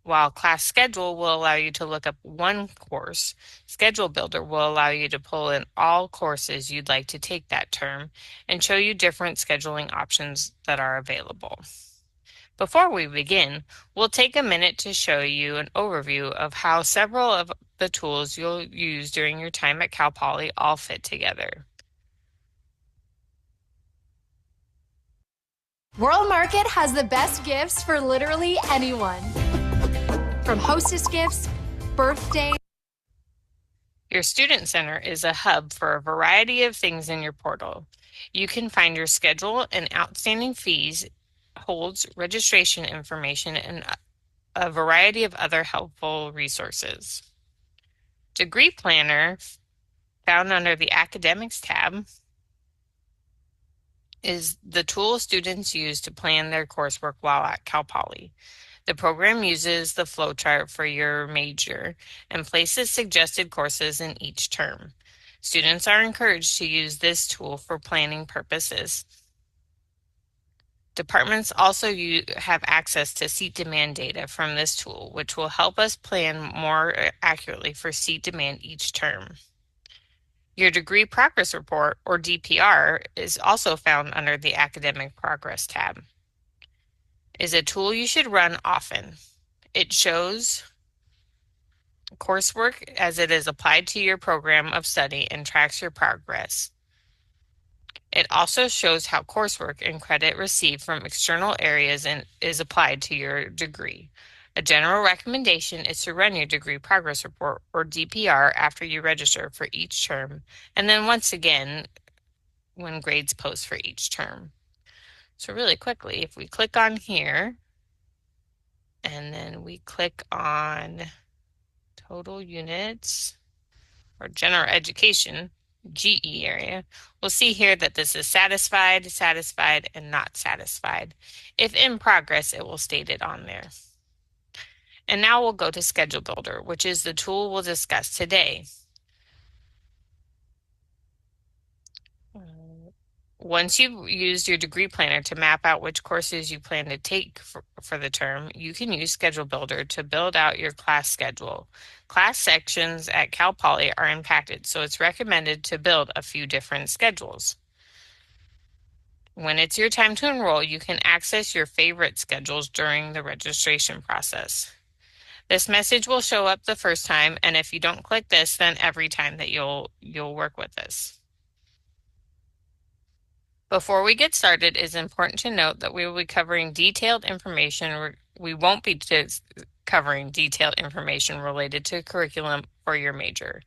While Class Schedule will allow you to look up one course, Schedule Builder will allow you to pull in all courses you'd like to take that term and show you different scheduling options that are available. Before we begin, we'll take a minute to show you an overview of how several of the tools you'll use during your time at Cal Poly all fit together. World Market has the best gifts for literally anyone. From hostess gifts, birthday. Your Student Center is a hub for a variety of things in your portal. You can find your schedule and outstanding fees, holds registration information, and a variety of other helpful resources. Degree Planner, found under the Academics tab, is the tool students use to plan their coursework while at Cal Poly. The program uses the flowchart for your major and places suggested courses in each term. Students are encouraged to use this tool for planning purposes. Departments also have access to seat demand data from this tool, which will help us plan more accurately for seat demand each term. Your Degree Progress Report, or DPR, is also found under the Academic Progress tab. It is a tool you should run often. It shows coursework as it is applied to your program of study and tracks your progress. It also shows how coursework and credit received from external areas is applied to your degree. A general recommendation is to run your Degree Progress Report, or DPR, after you register for each term, and then once again when grades post for each term. So really quickly, if we click on here, and then we click on total units or general education, GE area, we'll see here that this is satisfied, satisfied, and not satisfied. If in progress, it will state it on there. And now we'll go to Schedule Builder, which is the tool we'll discuss today. Once you've used your degree planner to map out which courses you plan to take for the term, you can use Schedule Builder to build out your class schedule. Class sections at Cal Poly are impacted, so it's recommended to build a few different schedules. When it's your time to enroll, you can access your favorite schedules during the registration process. This message will show up the first time, and if you don't click this, then every time that you'll work with this. Before we get started, it's important to note that we will be covering detailed information. We won't be covering detailed information related to curriculum for your major.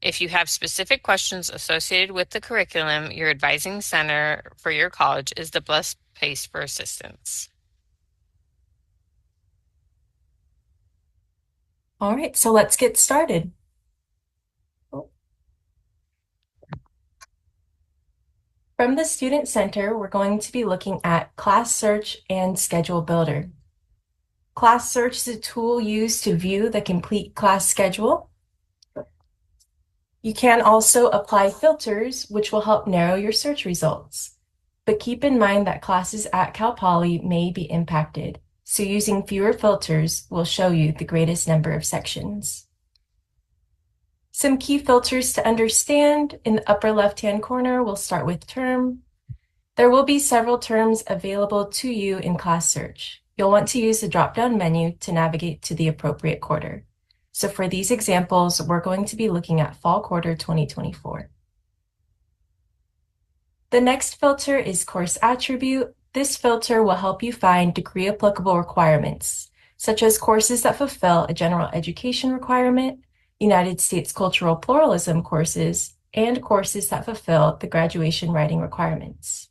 If you have specific questions associated with the curriculum, your advising center for your college is the best place for assistance. All right, so let's get started. From the Student Center, we're going to be looking at Class Search and Schedule Builder. Class Search is a tool used to view the complete class schedule. You can also apply filters, which will help narrow your search results. But keep in mind that classes at Cal Poly may be impacted, so using fewer filters will show you the greatest number of sections. Some key filters to understand: in the upper left-hand corner, we'll start with term. There will be several terms available to you in Class Search. You'll want to use the drop-down menu to navigate to the appropriate quarter. So for these examples, we're going to be looking at Fall Quarter 2024. The next filter is Course Attribute. This filter will help you find degree-applicable requirements, such as courses that fulfill a general education requirement, United States Cultural Pluralism courses, and courses that fulfill the graduation writing requirements.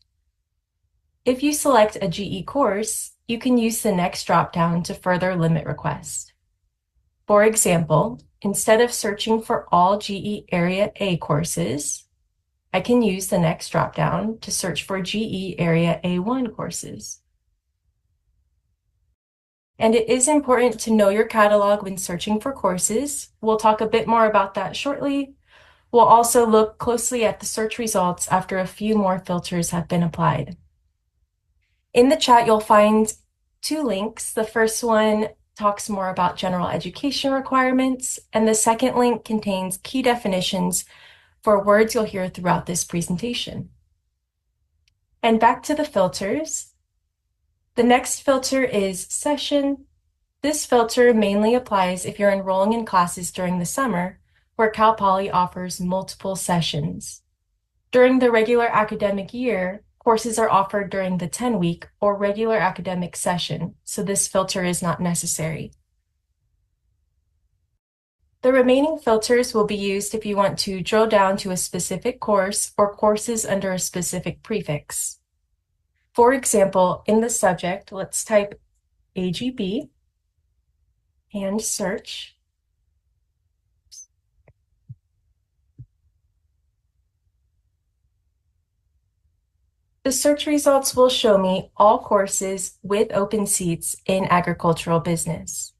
If you select a GE course, you can use the next dropdown to further limit requests. For example, instead of searching for all GE Area A courses, I can use the next dropdown to search for GE Area A1 courses. And it is important to know your catalog when searching for courses. We'll talk a bit more about that shortly. We'll also look closely at the search results after a few more filters have been applied. In the chat, you'll find two links. The first one talks more about general education requirements, and the second link contains key definitions for words you'll hear throughout this presentation. And back to the filters. The next filter is session. This filter mainly applies if you're enrolling in classes during the summer, where Cal Poly offers multiple sessions. During the regular academic year, courses are offered during the 10-week or regular academic session, so this filter is not necessary. The remaining filters will be used if you want to drill down to a specific course or courses under a specific prefix. For example, in the subject, let's type AGB and search. The search results will show me all courses with open seats in agricultural business.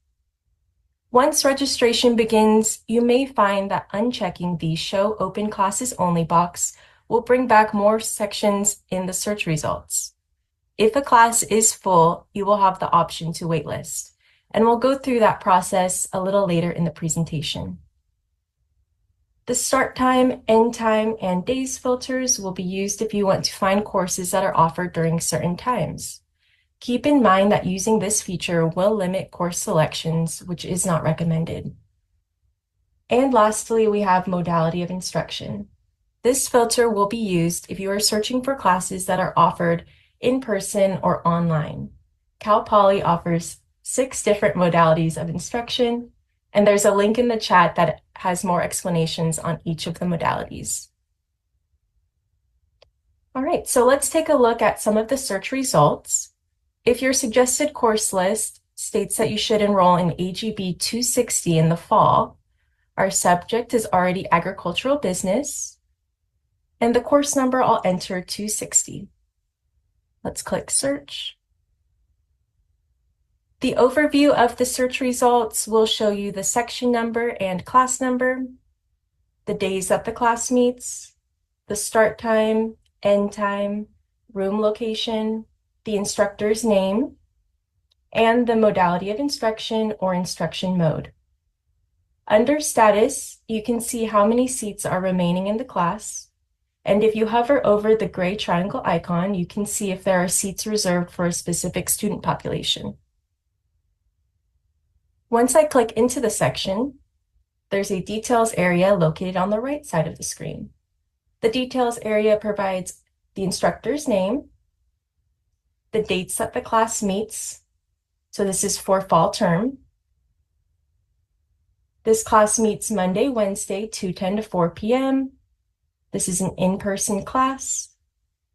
Once registration begins, you may find that unchecking the Show Open Classes Only box will bring back more sections in the search results. If a class is full, you will have the option to waitlist, and we'll go through that process a little later in the presentation. The start time, end time, and days filters will be used if you want to find courses that are offered during certain times. Keep in mind that using this feature will limit course selections, which is not recommended. And lastly, we have modality of instruction. This filter will be used if you are searching for classes that are offered in person or online. Cal Poly offers 6 different modalities of instruction, and there's a link in the chat that has more explanations on each of the modalities. All right, so let's take a look at some of the search results. If your suggested course list states that you should enroll in AGB 260 in the fall, our subject is already agricultural business, and the course number I'll enter 260. Let's click search. The overview of the search results will show you the section number and class number, the days that the class meets, the start time, end time, room location, the instructor's name, and the modality of instruction or instruction mode. Under status, you can see how many seats are remaining in the class, and if you hover over the gray triangle icon, you can see if there are seats reserved for a specific student population. Once I click into the section, there's a details area located on the right side of the screen. The details area provides the instructor's name, the dates that the class meets, so this is for fall term. This class meets Monday, Wednesday, 2:10 to 4 p.m. This is an in-person class,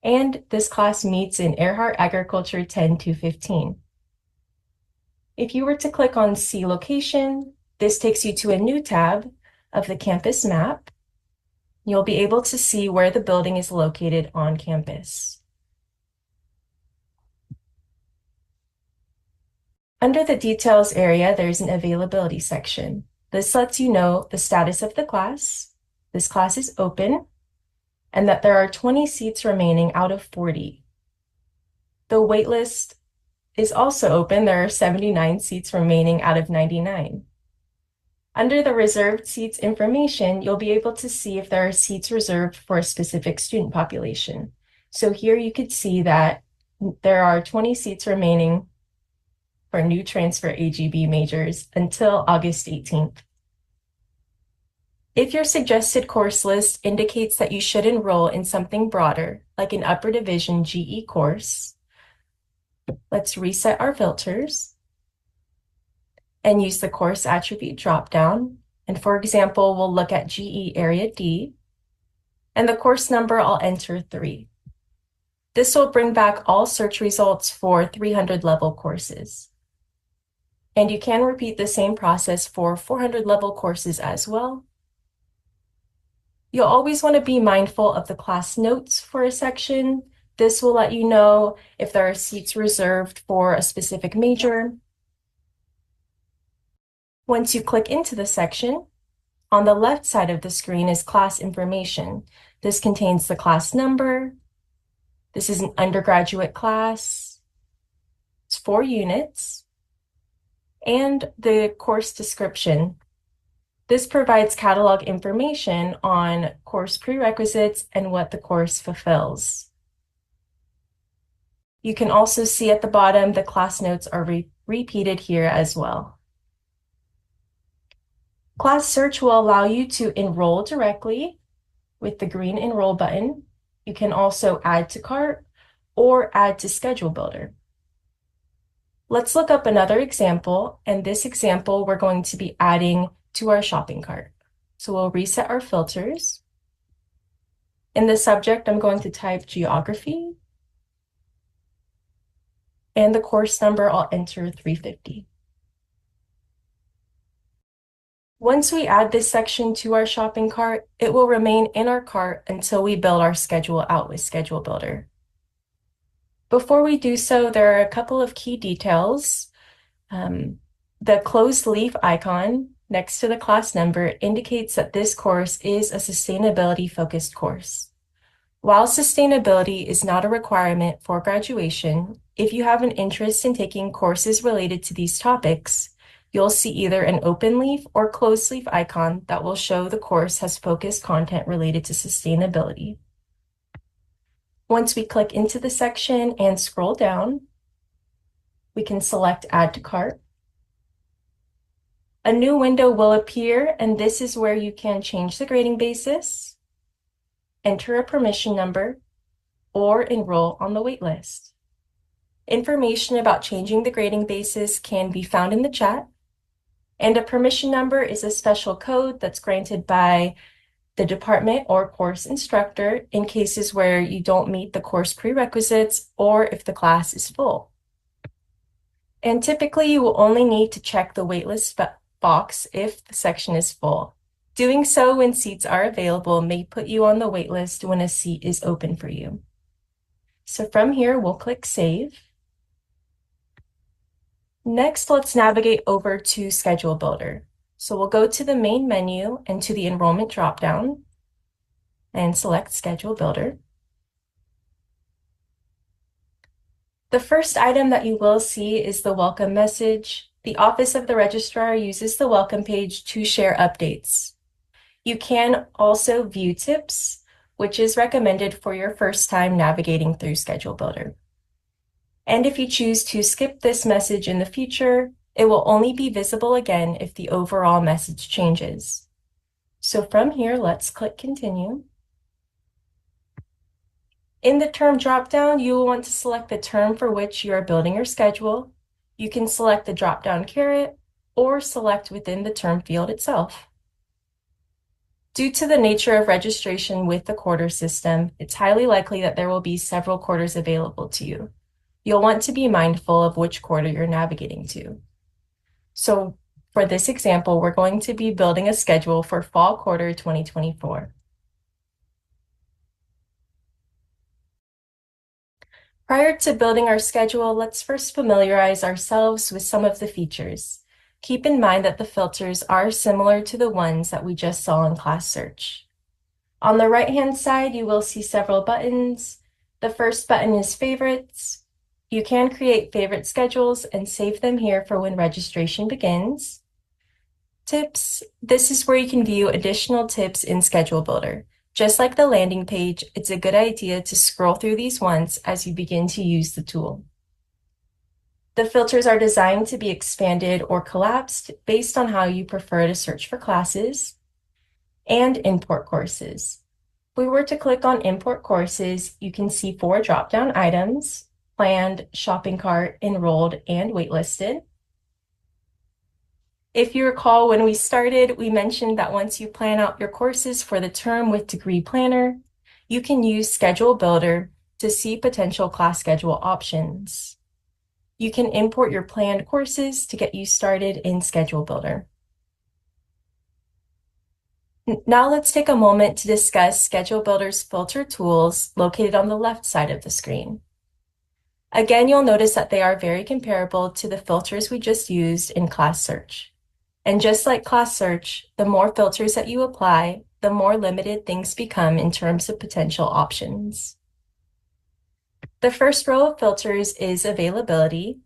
and this class meets in Earhart Agriculture 10 to 15. If you were to click on See Location, this takes you to a new tab of the campus map. You'll be able to see where the building is located on campus. Under the details area, there's an availability section. This lets you know the status of the class, this class is open, and that there are 20 seats remaining out of 40. The waitlist is also open. There are 79 seats remaining out of 99. Under the reserved seats information, you'll be able to see if there are seats reserved for a specific student population. So here you could see that there are 20 seats remaining for new transfer AGB majors until August 18th. If your suggested course list indicates that you should enroll in something broader, like an upper division GE course, let's reset our filters and use the course attribute dropdown. And for example, we'll look at GE Area D, and the course number I'll enter 3. This will bring back all search results for 300 level courses. And you can repeat the same process for 400 level courses as well. You'll always want to be mindful of the class notes for a section. This will let you know if there are seats reserved for a specific major. Once you click into the section, on the left side of the screen is class information. This contains the class number. This is an undergraduate class. It's 4 units. and the course description. This provides catalog information on course prerequisites and what the course fulfills. You can also see at the bottom the class notes are repeated here as well. Class Search will allow you to enroll directly with the green Enroll button. You can also add to cart or add to Schedule Builder. Let's look up another example. In this example, we're going to be adding to our shopping cart. So we'll reset our filters. In the subject, I'm going to type geography. And the course number, I'll enter 350. Once we add this section to our shopping cart, it will remain in our cart until we build our schedule out with Schedule Builder. Before we do so, there are a couple of key details. The closed leaf icon next to the class number indicates that this course is a sustainability-focused course. While sustainability is not a requirement for graduation, if you have an interest in taking courses related to these topics, you'll see either an open leaf or closed leaf icon that will show the course has focused content related to sustainability. Once we click into the section and scroll down, we can select Add to Cart. A new window will appear, and this is where you can change the grading basis, enter a permission number, or enroll on the waitlist. Information about changing the grading basis can be found in the chat, and a permission number is a special code that's granted by the department or course instructor in cases where you don't meet the course prerequisites or if the class is full. And typically you will only need to check the waitlist box if the section is full. Doing so when seats are available may put you on the waitlist when a seat is open for you. So from here, we'll click Save. Next, let's navigate over to Schedule Builder. So we'll go to the main menu and to the enrollment dropdown and select Schedule Builder. The first item that you will see is the welcome message. The Office of the Registrar uses the welcome page to share updates. You can also view tips, which is recommended for your first time navigating through Schedule Builder. And if you choose to skip this message in the future, it will only be visible again if the overall message changes. So from here, let's click Continue. In the term dropdown, you will want to select the term for which you are building your schedule. You can select the dropdown caret or select within the term field itself. Due to the nature of registration with the quarter system, it's highly likely that there will be several quarters available to you. You'll want to be mindful of which quarter you're navigating to. So for this example, we're going to be building a schedule for fall quarter 2024. Prior to building our schedule, let's first familiarize ourselves with some of the features. Keep in mind that the filters are similar to the ones that we just saw in Class Search. On the right-hand side, you will see several buttons. The first button is Favorites. You can create favorite schedules and save them here for when registration begins. Tips. This is where you can view additional tips in Schedule Builder. Just like the landing page, it's a good idea to scroll through these once as you begin to use the tool. The filters are designed to be expanded or collapsed based on how you prefer to search for classes, and import courses. If we were to click on Import Courses, you can see 4 drop-down items: planned, shopping cart, enrolled, and waitlisted. If you recall, when we started, we mentioned that once you plan out your courses for the term with Degree Planner, you can use Schedule Builder to see potential class schedule options. You can import your planned courses to get you started in Schedule Builder. Now let's take a moment to discuss Schedule Builder's filter tools located on the left side of the screen. Again, you'll notice that they are very comparable to the filters we just used in Class Search. And just like Class Search, the more filters that you apply, the more limited things become in terms of potential options. The first row of filters is Availability.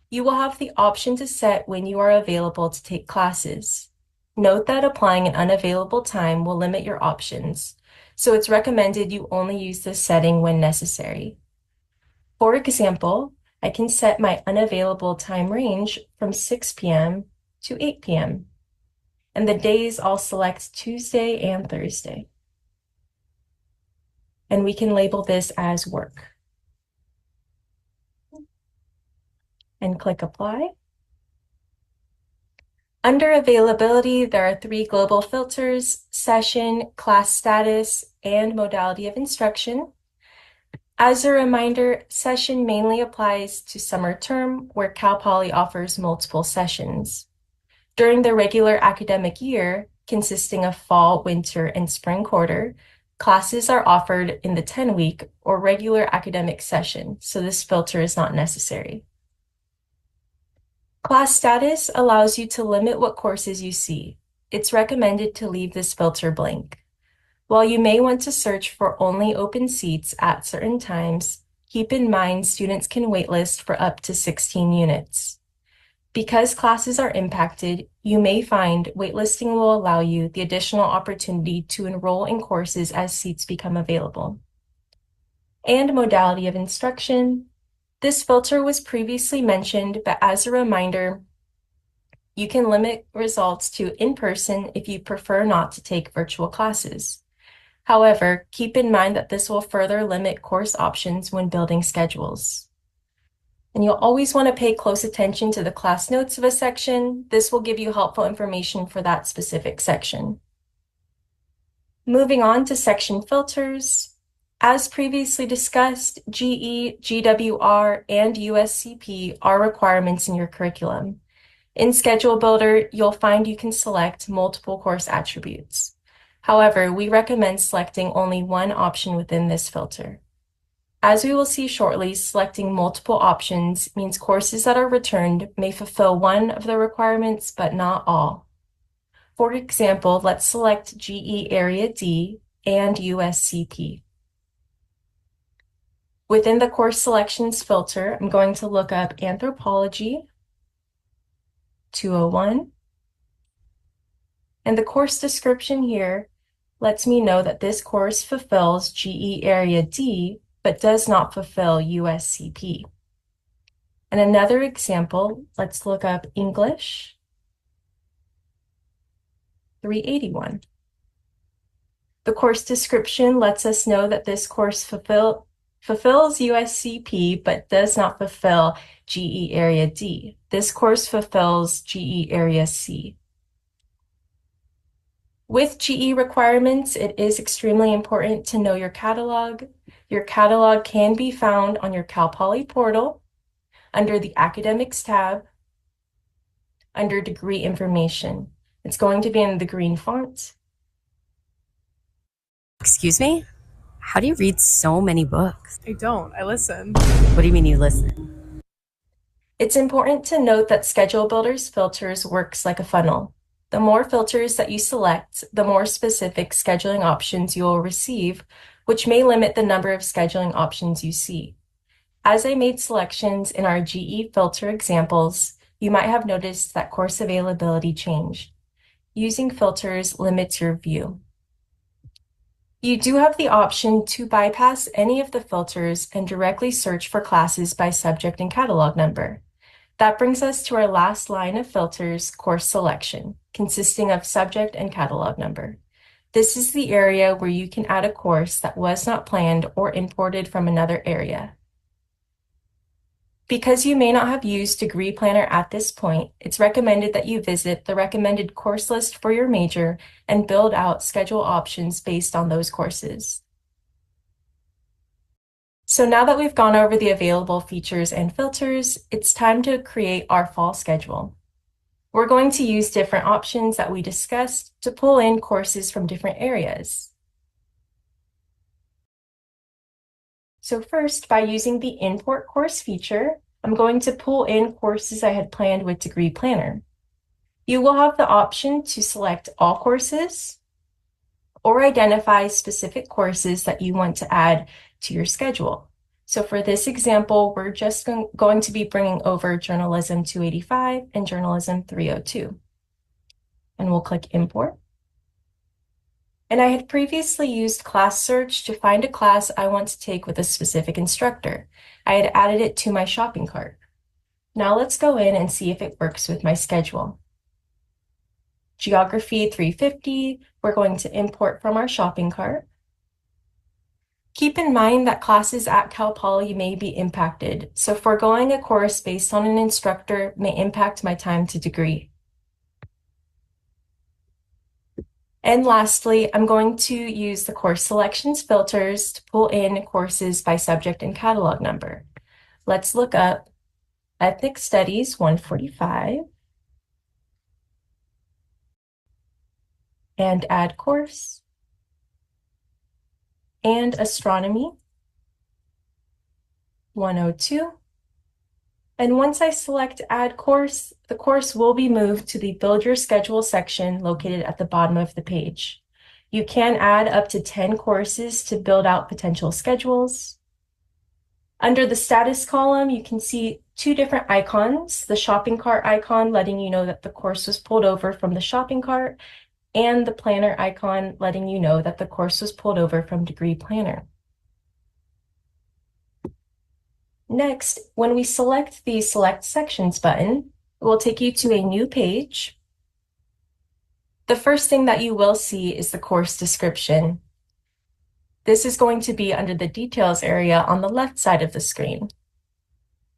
You will have the option to set when you are available to take classes. Note that applying an unavailable time will limit your options, so it's recommended you only use this setting when necessary. For example, I can set my unavailable time range from 6 p.m. to 8 p.m. And the days I'll select Tuesday and Thursday. And we can label this as work. And click apply. Under availability, there are 3 global filters: session, class status, and modality of instruction. As a reminder, session mainly applies to summer term, where Cal Poly offers multiple sessions. During the regular academic year, consisting of fall, winter, and spring quarter, classes are offered in the 10-week or regular academic session, so this filter is not necessary. Class status allows you to limit what courses you see. It's recommended to leave this filter blank. While you may want to search for only open seats at certain times, keep in mind students can waitlist for up to 16 units. Because classes are impacted, you may find waitlisting will allow you the additional opportunity to enroll in courses as seats become available. And modality of instruction. This filter was previously mentioned, but as a reminder, you can limit results to in-person if you prefer not to take virtual classes. However, keep in mind that this will further limit course options when building schedules. And you'll always want to pay close attention to the class notes of a section. This will give you helpful information for that specific section. Moving on to section filters. As previously discussed, GE, GWR, and USCP are requirements in your curriculum. In Schedule Builder, you'll find you can select multiple course attributes. However, we recommend selecting only one option within this filter. As we will see shortly, selecting multiple options means courses that are returned may fulfill one of the requirements, but not all. For example, let's select GE Area D and USCP. Within the course selections filter, I'm going to look up Anthropology 201. And the course description here lets me know that this course fulfills GE Area D, but does not fulfill USCP. And another example, let's look up English 381. The course description lets us know that this course fulfills USCP, but does not fulfill GE Area D. This course fulfills GE Area C. With GE requirements, it is extremely important to know your catalog. Your catalog can be found on your Cal Poly portal under the Academics tab, under Degree Information. It's going to be in the green font. Excuse me? How do you read so many books? I don't. I listen. What do you mean you listen? It's important to note that Schedule Builder's filters works like a funnel. The more filters that you select, the more specific scheduling options you will receive, which may limit the number of scheduling options you see. As I made selections in our GE filter examples, you might have noticed that course availability changed. Using filters limits your view. You do have the option to bypass any of the filters and directly search for classes by subject and catalog number. That brings us to our last line of filters, course selection, consisting of subject and catalog number. This is the area where you can add a course that was not planned or imported from another area. Because you may not have used Degree Planner at this point, it's recommended that you visit the recommended course list for your major and build out schedule options based on those courses. So now that we've gone over the available features and filters, it's time to create our fall schedule. We're going to use different options that we discussed to pull in courses from different areas. So first, by using the Import Course feature, I'm going to pull in courses I had planned with Degree Planner. You will have the option to select all courses or identify specific courses that you want to add to your schedule. So for this example, we're just going to be bringing over Journalism 285 and Journalism 302. And we'll click Import. And I had previously used Class Search to find a class I want to take with a specific instructor. I had added it to my shopping cart. Now let's go in and see if it works with my schedule. Geography 350, we're going to import from our shopping cart. Keep in mind that classes at Cal Poly may be impacted, so foregoing a course based on an instructor may impact my time to degree. And lastly, I'm going to use the course selections filters to pull in courses by subject and catalog number. Let's look up Ethnic Studies 145 and add course, and Astronomy 102. And once I select Add Course, the course will be moved to the Build Your Schedule section located at the bottom of the page. You can add up to 10 courses to build out potential schedules. Under the status column, you can see two different icons, the shopping cart icon letting you know that the course was pulled over from the shopping cart, and the planner icon letting you know that the course was pulled over from Degree Planner. Next, when we select the Select Sections button, it will take you to a new page. The first thing that you will see is the course description. This is going to be under the Details area on the left side of the screen.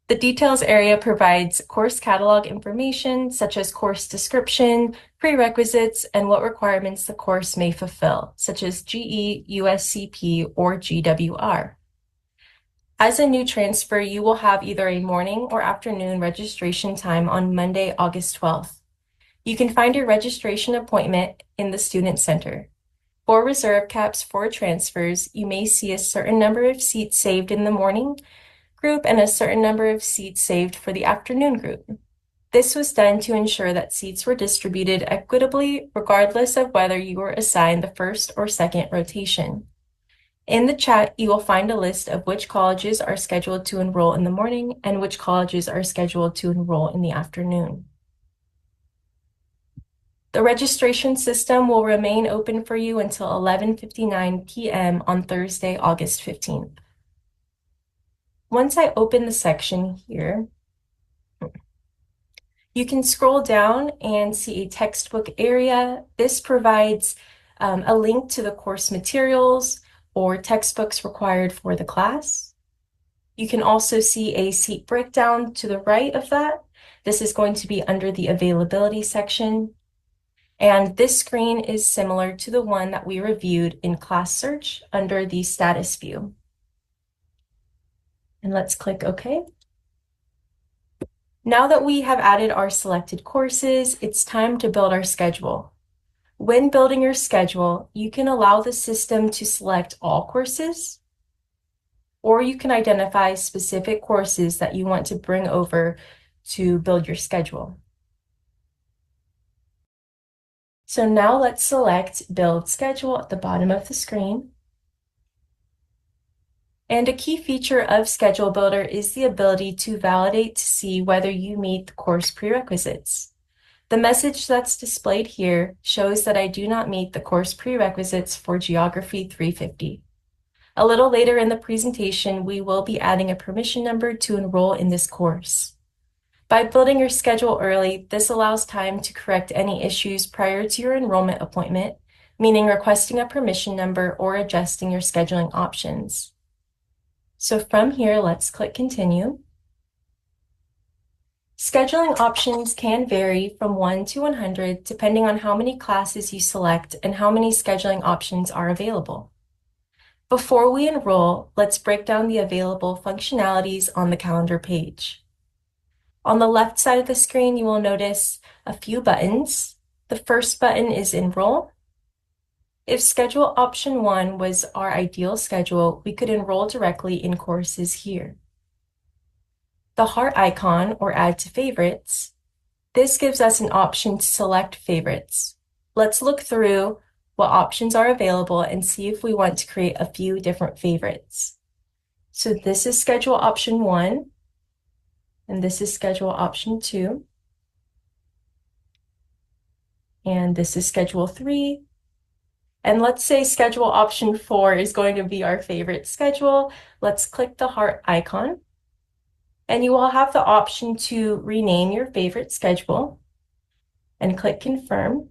The Details area provides course catalog information such as course description, prerequisites, and what requirements the course may fulfill, such as GE, USCP, or GWR. As a new transfer, you will have either a morning or afternoon registration time on Monday, August 12th. You can find your registration appointment in the Student Center. For reserve caps for transfers, you may see a certain number of seats saved in the morning group and a certain number of seats saved for the afternoon group. This was done to ensure that seats were distributed equitably regardless of whether you were assigned the first or second rotation. In the chat, you will find a list of which colleges are scheduled to enroll in the morning and which colleges are scheduled to enroll in the afternoon. The registration system will remain open for you until 11:59 p.m. on Thursday, August 15th. Once I open the section here, you can scroll down and see a textbook area. This provides a link to the course materials or textbooks required for the class. You can also see a seat breakdown to the right of that. This is going to be under the availability section. And this screen is similar to the one that we reviewed in Class Search under the status view. And let's click OK. Now that we have added our selected courses, it's time to build our schedule. When building your schedule, you can allow the system to select all courses, or you can identify specific courses that you want to bring over to build your schedule. So now let's select Build Schedule at the bottom of the screen. And a key feature of Schedule Builder is the ability to validate to see whether you meet the course prerequisites. The message that's displayed here shows that I do not meet the course prerequisites for Geography 350. A little later in the presentation, we will be adding a permission number to enroll in this course. By building your schedule early, this allows time to correct any issues prior to your enrollment appointment, meaning requesting a permission number or adjusting your scheduling options. So from here, let's click Continue. Scheduling options can vary from 1 to 100 depending on how many classes you select and how many scheduling options are available. Before we enroll, let's break down the available functionalities on the calendar page. On the left side of the screen, you will notice a few buttons. The first button is Enroll. If schedule option 1 was our ideal schedule, we could enroll directly in courses here. The heart icon, or Add to Favorites, this gives us an option to select favorites. Let's look through what options are available and see if we want to create a few different favorites. So this is schedule option 1, and this is schedule option 2, and this is schedule 3. And let's say schedule option 4 is going to be our favorite schedule. Let's click the heart icon. And you will have the option to rename your favorite schedule and click confirm.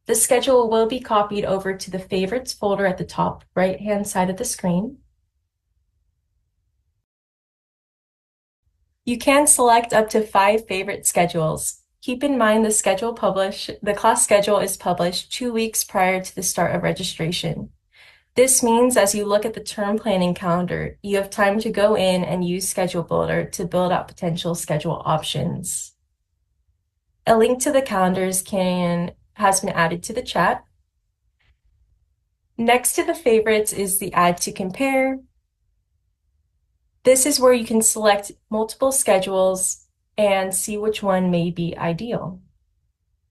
The schedule will be copied over to the favorites folder at the top right-hand side of the screen. You can select up to 5 favorite schedules. Keep in mind the class schedule is published 2 weeks prior to the start of registration. This means as you look at the term planning calendar, you have time to go in and use Schedule Builder to build out potential schedule options. A link to the calendars has been added to the chat. Next to the favorites is the Add to Compare. This is where you can select multiple schedules and see which one may be ideal.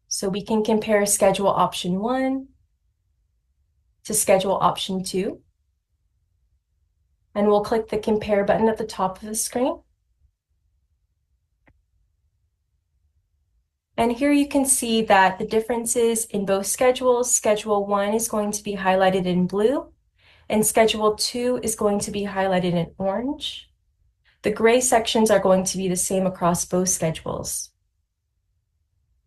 So we can compare schedule option 1 to schedule option 2. And we'll click the compare button at the top of the screen. And here you can see that the differences in both schedules, schedule 1 is going to be highlighted in blue, and schedule 2 is going to be highlighted in orange. The gray sections are going to be the same across both schedules.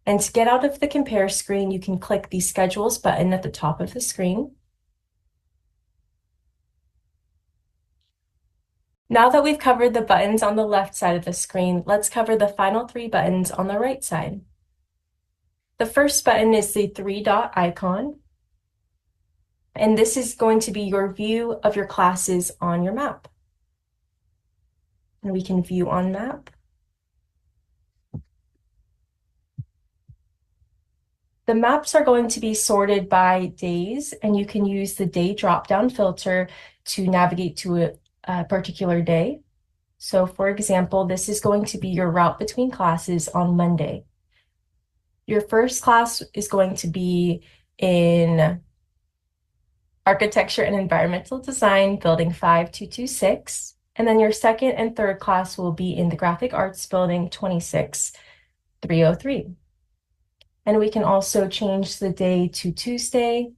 And to get out of the compare screen, you can click the schedules button at the top of the screen. Now that we've covered the buttons on the left side of the screen, let's cover the final 3 buttons on the right side. The first button is the 3-dot icon, and this is going to be your view of your classes on your map. And we can view on map. The maps are going to be sorted by days, and you can use the day drop-down filter to navigate to a particular day. So for example, this is going to be your route between classes on Monday. Your first class is going to be in Architecture and Environmental Design, Building 5226. And then your second and third class will be in the Graphic Arts Building 26303. And we can also change the day to Tuesday.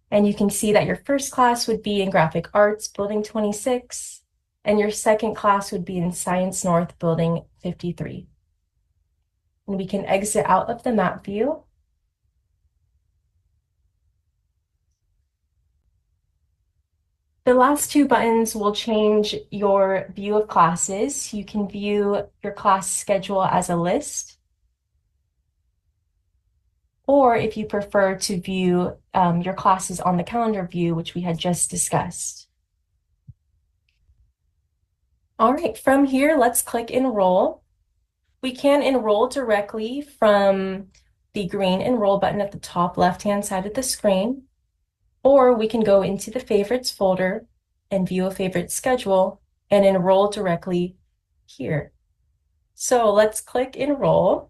And you can see that your first class would be in Graphic Arts Building 26, and your second class would be in Science North Building 53. And we can exit out of the map view. The last 2 buttons will change your view of classes. You can view your class schedule as a list, or if you prefer to view your classes on the calendar view, which we had just discussed. All right, from here, let's click Enroll. We can enroll directly from the green Enroll button at the top left-hand side of the screen, or we can go into the Favorites folder and view a favorite schedule and enroll directly here. So let's click Enroll.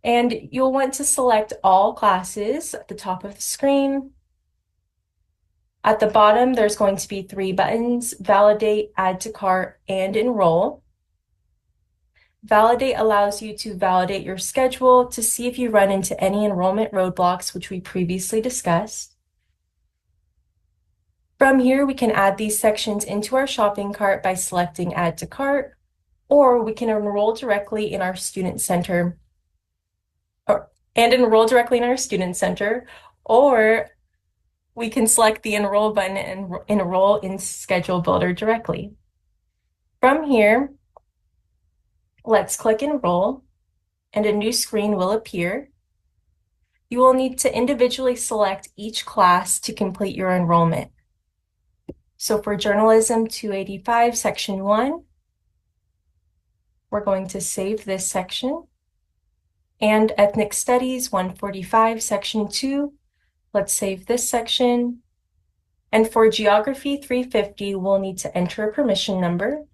And you'll want to select all classes at the top of the screen. At the bottom, there's going to be 3 buttons: Validate, Add to Cart, and Enroll. Validate allows you to validate your schedule to see if you run into any enrollment roadblocks, which we previously discussed. From here, we can add these sections into our shopping cart by selecting Add to Cart, or we can enroll directly in our student center or we can select the Enroll button and enroll in Schedule Builder directly. From here, let's click Enroll, and a new screen will appear. You will need to individually select each class to complete your enrollment. So for Journalism 285, Section 1, we're going to save this section. And Ethnic Studies 145, Section 2, let's save this section. And for Geography 350, we'll need to enter a permission number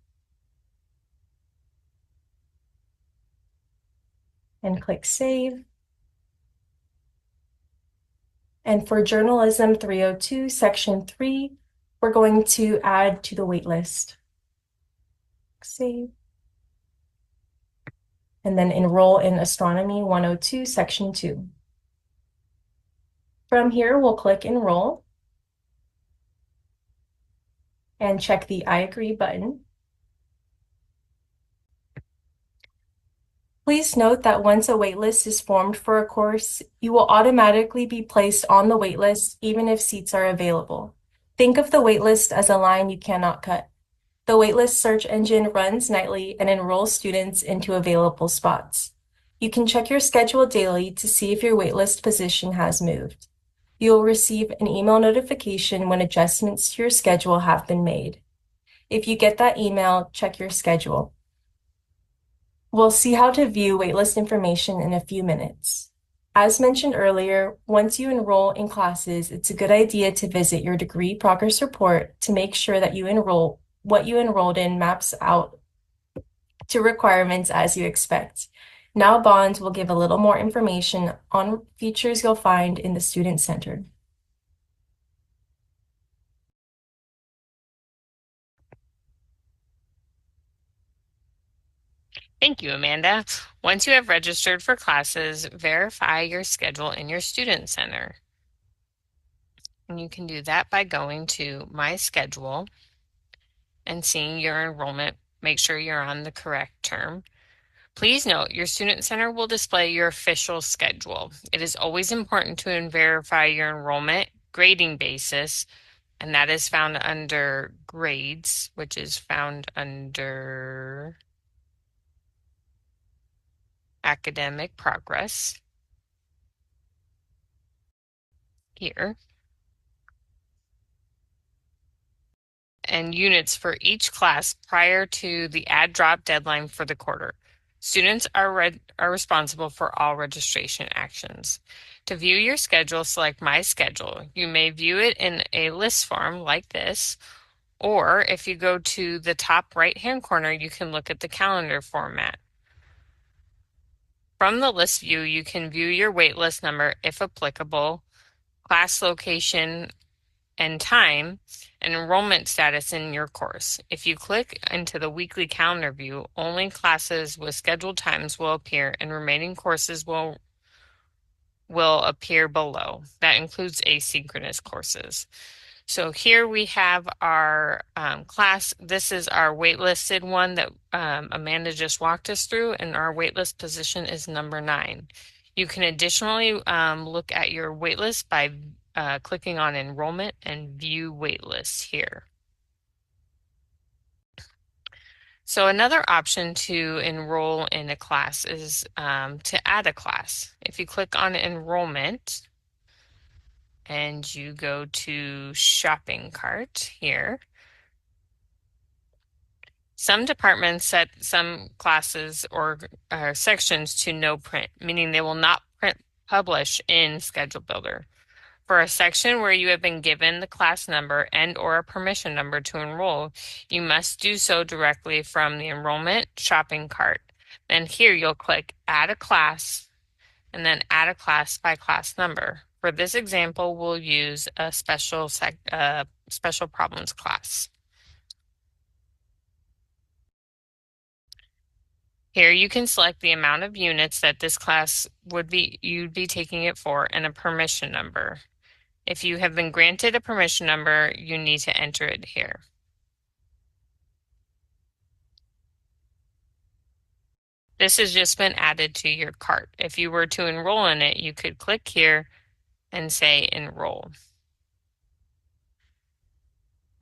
and click Save. And for Journalism 302, Section 3, we're going to add to the waitlist. Save. And then enroll in Astronomy 102, Section 2. From here, we'll click Enroll and check the I agree button. Please note that once a waitlist is formed for a course, you will automatically be placed on the waitlist even if seats are available. Think of the waitlist as a line you cannot cut. The waitlist search engine runs nightly and enrolls students into available spots. You can check your schedule daily to see if your waitlist position has moved. You will receive an email notification when adjustments to your schedule have been made. If you get that email, check your schedule. We'll see how to view waitlist information in a few minutes. As mentioned earlier, once you enroll in classes, it's a good idea to visit your degree progress report to make sure that what you enrolled in maps out to requirements as you expect. Now Bond will give a little more information on features you'll find in the Student Center. Thank you, Amanda. Once you have registered for classes, verify your schedule in your Student Center. And you can do that by going to My Schedule and seeing your enrollment. Make sure you're on the correct term. Please note your Student Center will display your official schedule. It is always important to verify your enrollment grading basis, and that is found under Grades, which is found under Academic Progress here. And units for each class prior to the add drop deadline for the quarter. Students are responsible for all registration actions. To view your schedule, select My Schedule. You may view it in a list form like this, or if you go to the top right-hand corner, you can look at the calendar format. From the list view, you can view your waitlist number if applicable, class location and time, and enrollment status in your course. If you click into the weekly calendar view, only classes with scheduled times will appear and remaining courses will appear below. That includes asynchronous courses. So here we have our class. This is our waitlisted one that Amanda just walked us through, and our waitlist position is number 9. You can additionally look at your waitlist by clicking on Enrollment and View Waitlist here. So another option to enroll in a class is to add a class. If you click on Enrollment and you go to Shopping Cart here, some departments set some classes or sections to no print, meaning they will not publish in Schedule Builder. For a section where you have been given the class number and or a permission number to enroll, you must do so directly from the enrollment shopping cart. Then here you'll click Add a Class and then Add a Class by class number. For this example, we'll use a special problems class. Here you can select the amount of units that this class you'd be taking it for and a permission number. If you have been granted a permission number, you need to enter it here. This has just been added to your cart. If you were to enroll in it, you could click here and say enroll.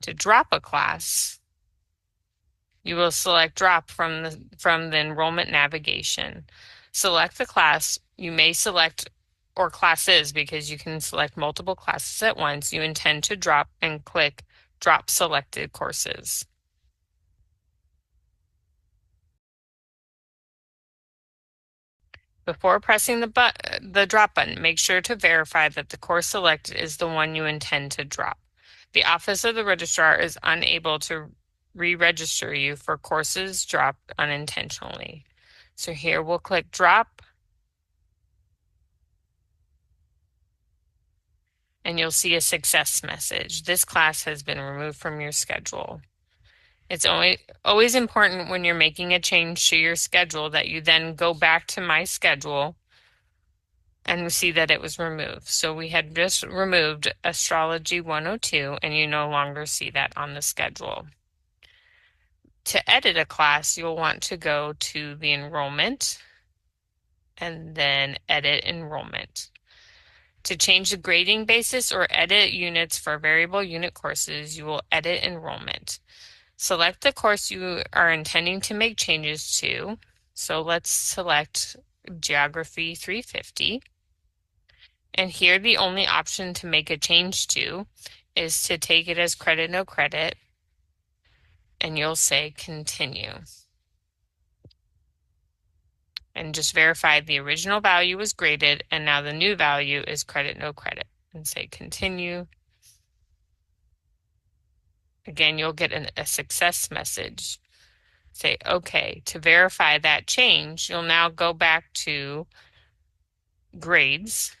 To drop a class, you will select drop from the enrollment navigation. Select the class. You may select or classes because you can select multiple classes at once you intend to drop and click drop selected courses. Before pressing the drop button, make sure to verify that the course selected is the one you intend to drop. The Office of the Registrar is unable to re-register you for courses dropped unintentionally. So here we'll click drop. and you'll see a success message. This class has been removed from your schedule. It's always important when you're making a change to your schedule that you then go back to my schedule and see that it was removed. So we had just removed Astrology 102, and you no longer see that on the schedule. To edit a class, you'll want to go to the enrollment and then edit enrollment. To change the grading basis or edit units for variable unit courses, you will edit enrollment. Select the course you are intending to make changes to. So let's select Geography 350. And here the only option to make a change to is to take it as credit, no credit, and you'll say continue. And just verify the original value was graded and now the new value is credit, no credit, and say continue. Again, you'll get a success message. Say okay. To verify that change, you'll now go back to grades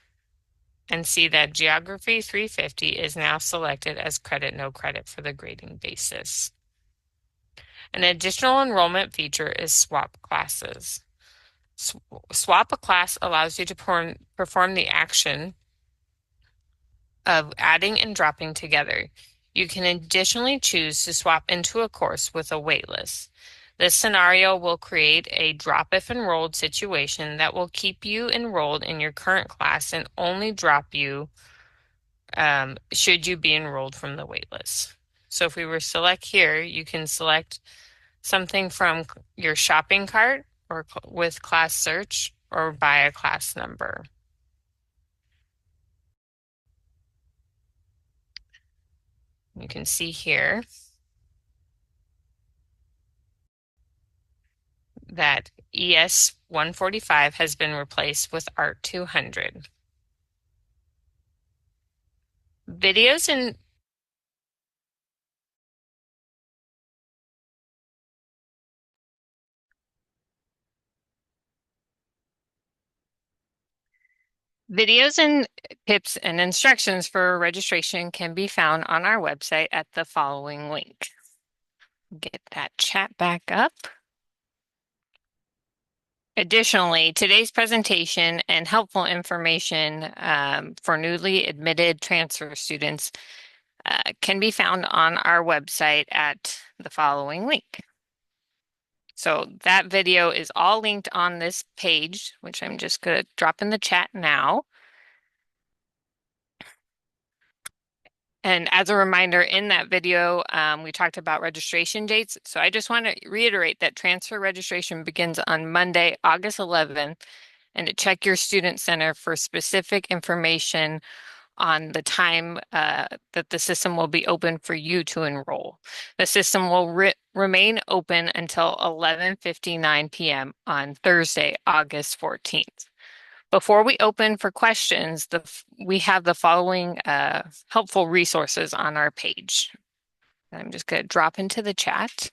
and see that Geography 350 is now selected as credit, no credit for the grading basis. An additional enrollment feature is swap classes. Swap a class allows you to perform the action of adding and dropping together. You can additionally choose to swap into a course with a waitlist. This scenario will create a drop if enrolled situation that will keep you enrolled in your current class and only drop you should you be enrolled from the waitlist. So if we were to select here, you can select something from your shopping cart or with class search or by a class number. You can see here that ES 145 has been replaced with ART 200. Videos and tips and instructions for registration can be found on our website at the following link. Get that chat back up. Additionally, today's presentation and helpful information for newly admitted transfer students can be found on our website at the following link. So that video is all linked on this page, which I'm just going to drop in the chat now. And as a reminder, in that video, we talked about registration dates. So I just want to reiterate that transfer registration begins on Monday, August 11th, and to check your student center for specific information on the time that the system will be open for you to enroll. The system will remain open until 11:59 p.m. on Thursday, August 14th. Before we open for questions, we have the following helpful resources on our page. I'm just going to drop into the chat.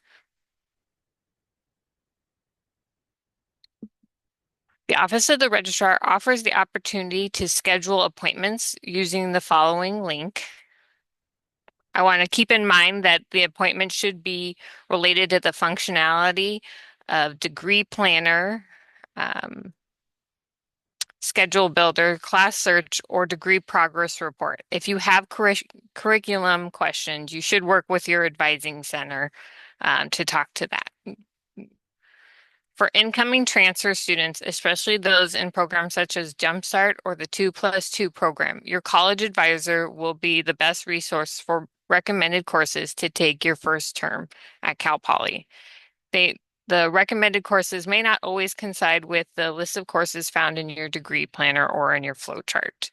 The Office of the Registrar offers the opportunity to schedule appointments using the following link. I want to keep in mind that the appointment should be related to the functionality of Degree Planner, Schedule Builder, Class Search, or Degree Progress Report. If you have curriculum questions, you should work with your advising center to talk to that. For incoming transfer students, especially those in programs such as Jumpstart or the 2+2 program, your college advisor will be the best resource for recommended courses to take your first term at Cal Poly. The recommended courses may not always coincide with the list of courses found in your degree planner or in your flowchart.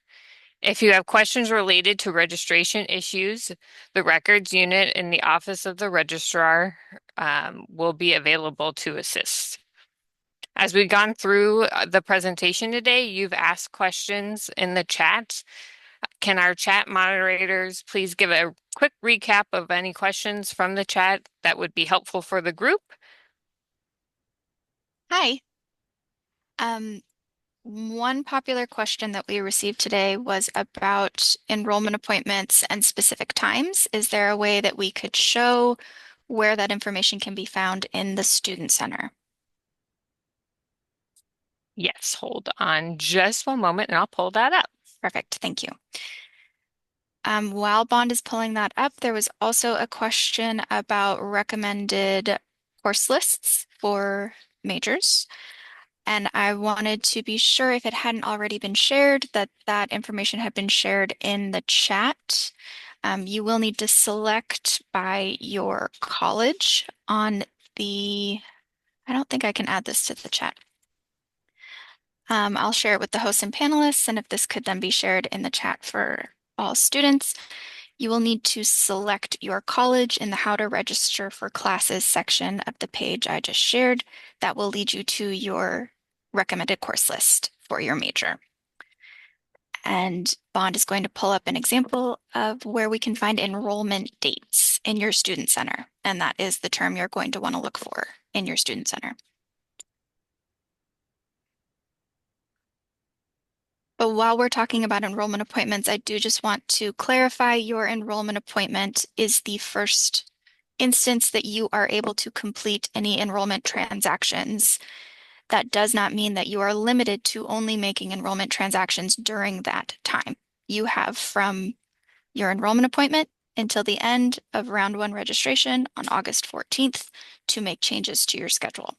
If you have questions related to registration issues, the records unit in the Office of the Registrar will be available to assist. As we've gone through the presentation today, you've asked questions in the chat. Can our chat moderators please give a quick recap of any questions from the chat that would be helpful for the group? Hi. Um, One popular question that we received today was about enrollment appointments and specific times. Is there a way that we could show where that information can be found in the Student Center? Yes, hold on just one moment and I'll pull that up. Perfect, thank you. While Bond is pulling that up, there was also a question about recommended course lists for majors. And I wanted to be sure if it hadn't already been shared, that that information had been shared in the chat. You will need to select by your college on I don't think I can add this to the chat. I'll share it with the hosts and panelists, and if this could then be shared in the chat for all students, you will need to select your college in the How to Register for Classes section of the page I just shared. That will lead you to your recommended course list for your major. And Bond is going to pull up an example of where we can find enrollment dates in your Student Center. And that is the term you're going to want to look for in your Student Center. But while we're talking about enrollment appointments, I do just want to clarify your enrollment appointment is the first instance that you are able to complete any enrollment transactions. That does not mean that you are limited to only making enrollment transactions during that time. You have from your enrollment appointment until the end of round one registration on August 14th to make changes to your schedule.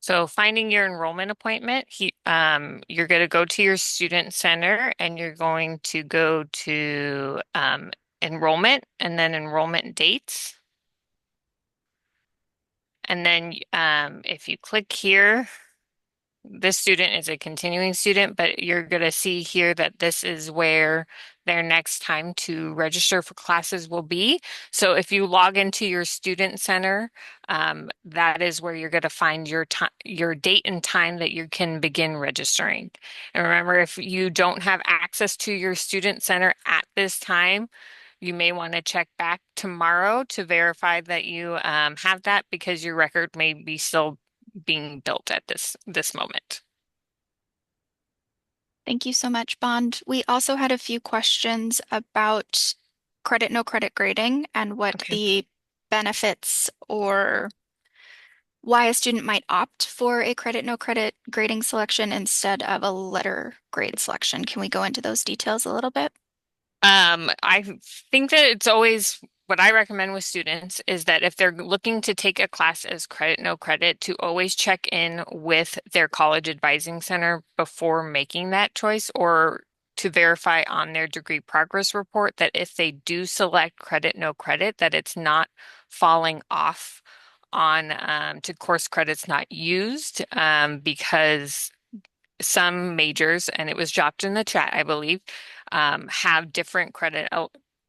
So finding your enrollment appointment, you're going to go to your student center and you're going to go to enrollment and then enrollment dates. And then if you click here, this student is a continuing student, but you're going to see here that this is where their next time to register for classes will be. So if you log into your student center, that is where you're going to find your time, your date and time that you can begin registering. And remember, if you don't have access to your student center at this time, you may want to check back tomorrow to verify that you have that because your record may be still being built at this moment. Thank you so much, Bond. We also had a few questions about credit, no credit grading and what the benefits or why a student might opt for a credit, no credit grading selection instead of a letter grade selection. Can we go into those details a little bit? I think that it's always what I recommend with students is that if they're looking to take a class as credit, no credit, to always check in with their college advising center before making that choice or to verify on their degree progress report that if they do select credit, no credit, that it's not falling off on to course credits not used because some majors, and it was dropped in the chat, I believe, have different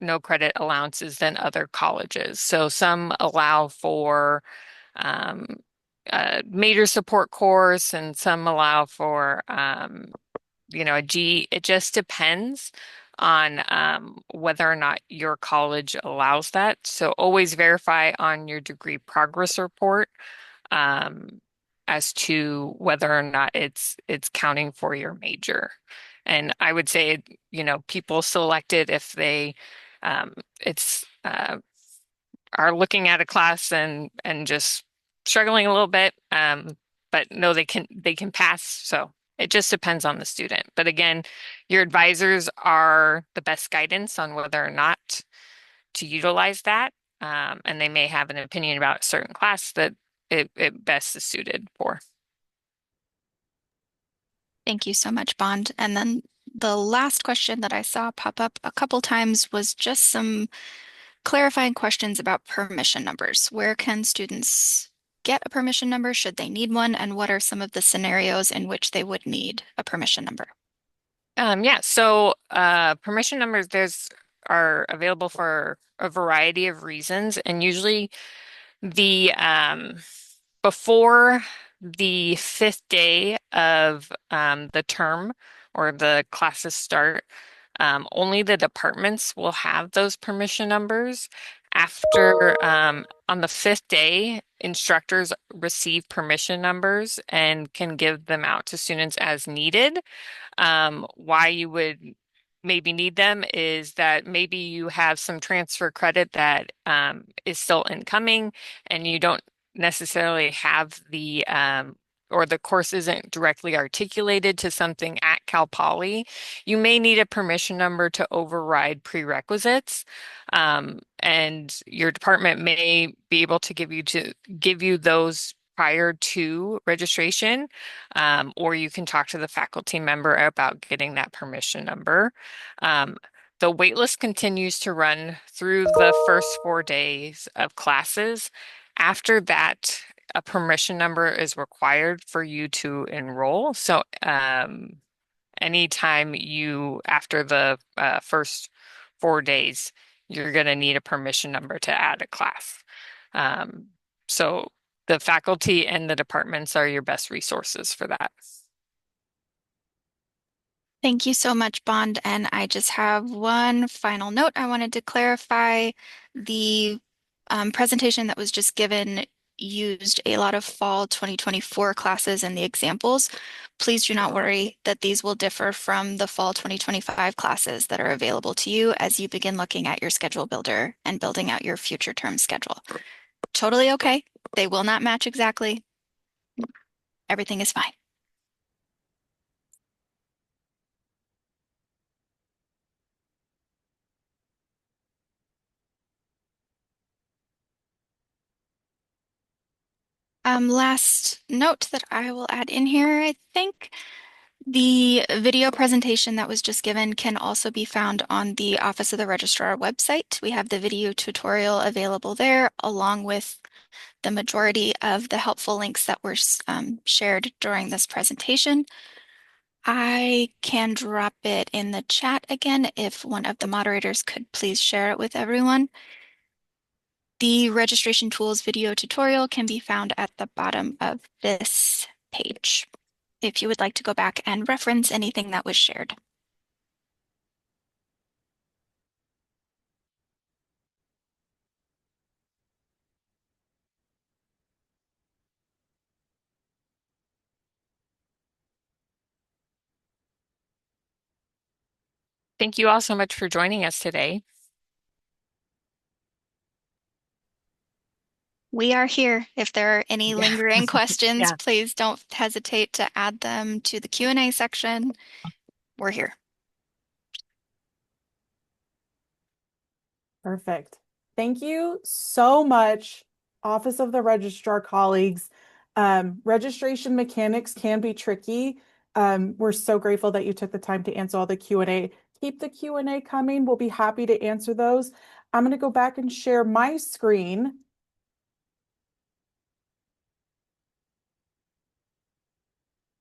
no credit allowances than other colleges. So some allow for um, a major support course, and some allow for a G. It just depends on whether or not your college allows that. So always verify on your degree progress report um, as to whether or not it's counting for your major. And I would say, people select it if they it's are looking at a class and just struggling a little bit, but no, they can pass. So it just depends on the student. But again, your advisors are the best guidance on whether or not to utilize that. And they may have an opinion about a certain class that it best is suited for. Thank you so much, Bond. And then the last question that I saw pop up a couple times was just some clarifying questions about permission numbers. Where can students get a permission number? Should they need one? And what are some of the scenarios in which they would need a permission number? Yeah, so permission numbers are available for a variety of reasons, and usually the before the fifth day of the term or the classes start, only the departments will have those permission numbers. After on the fifth day, instructors receive permission numbers and can give them out to students as needed. Why you would maybe need them is that maybe you have some transfer credit that is still incoming and you don't necessarily have or the course isn't directly articulated to something at Cal Poly. You may need a permission number to override prerequisites. And your department may be able to give you those prior to registration, or you can talk to the faculty member about getting that permission number. Um, the waitlist continues to run through the first 4 days of classes. After that, a permission number is required for you to enroll. So anytime after the first 4 days, you're going to need a permission number to add a class. Um, so the faculty and the departments are your best resources for that. Thank you so much, Bond. And I just have one final note. I wanted to clarify the presentation that was just given used a lot of fall 2024 classes in the examples. Please do not worry that these will differ from the fall 2025 classes that are available to you as you begin looking at your schedule builder and building out your future term schedule. Totally okay. They will not match exactly. Everything is fine. Last note that I will add in here, I think the video presentation that was just given can also be found on the Office of the Registrar website. We have the video tutorial available there, along with the majority of the helpful links that were shared during this presentation. I can drop it in the chat again if one of the moderators could please share it with everyone. The registration tools video tutorial can be found at the bottom of this page if you would like to go back and reference anything that was shared. Thank you all so much for joining us today. We are here. If there are any lingering questions, Yeah. please don't hesitate to add them to the Q&A section. We're here. Perfect. Thank you so much, Office of the Registrar colleagues. Registration mechanics can be tricky. We're so grateful that you took the time to answer all the Q&A. Keep the Q&A coming. We'll be happy to answer those. I'm going to go back and share my screen.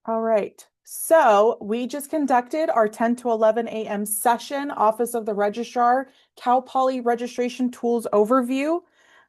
All right. So we just conducted our 10 to 11 a.m. session, Office of the Registrar, Cal Poly Registration Tools Overview.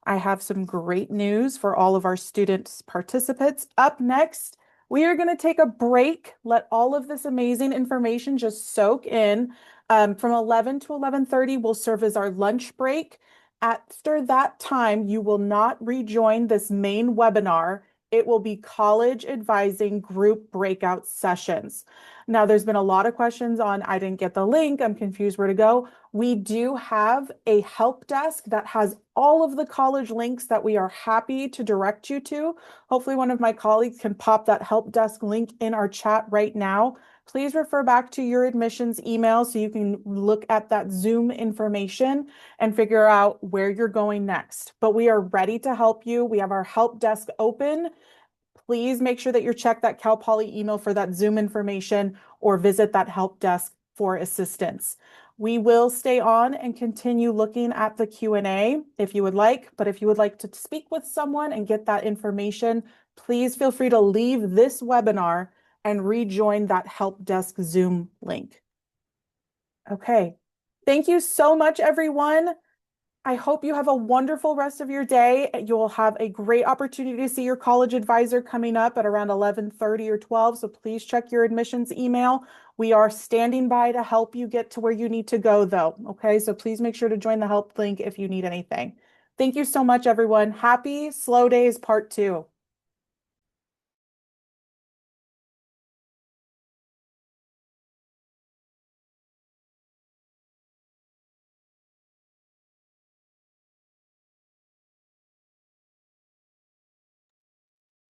I have some great news for all of our students participants. Up next, we are going to take a break, let all of this amazing information just soak in. From 11 to 11:30 will serve as our lunch break. After that time, you will not rejoin this main webinar. It will be college advising group breakout sessions. Now, there's been a lot of questions on, I didn't get the link, I'm confused where to go. We do have a help desk that has all of the college links that we are happy to direct you to. Hopefully one of my colleagues can pop that help desk link in our chat right now. Please refer back to your admissions email so you can look at that Zoom information and figure out where you're going next. But we are ready to help you. We have our help desk open. Please make sure that you check that Cal Poly email for that Zoom information or visit that help desk for assistance. We will stay on and continue looking at the Q&A if you would like, but if you would like to speak with someone and get that information, please feel free to leave this webinar and rejoin that help desk Zoom link. Okay. Thank you so much, everyone. I hope you have a wonderful rest of your day. You'll have a great opportunity to see your college advisor coming up at around 11:30 or 12. So please check your admissions email. We are standing by to help you get to where you need to go, though. Okay, so please make sure to join the help link if you need anything. Thank you so much, everyone. Happy Slow Days Part 2.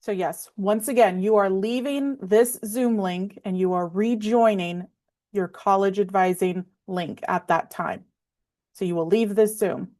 So yes, once again, you are leaving this Zoom link and you are rejoining your college advising link at that time. So you will leave this Zoom.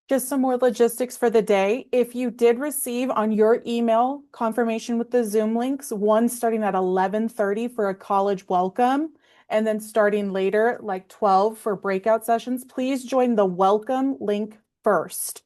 Just some more logistics for the day. If you did receive on your email confirmation with the Zoom links, one starting at 11:30 for a college welcome, and then starting later, like 12 for breakout sessions, please join the welcome link first.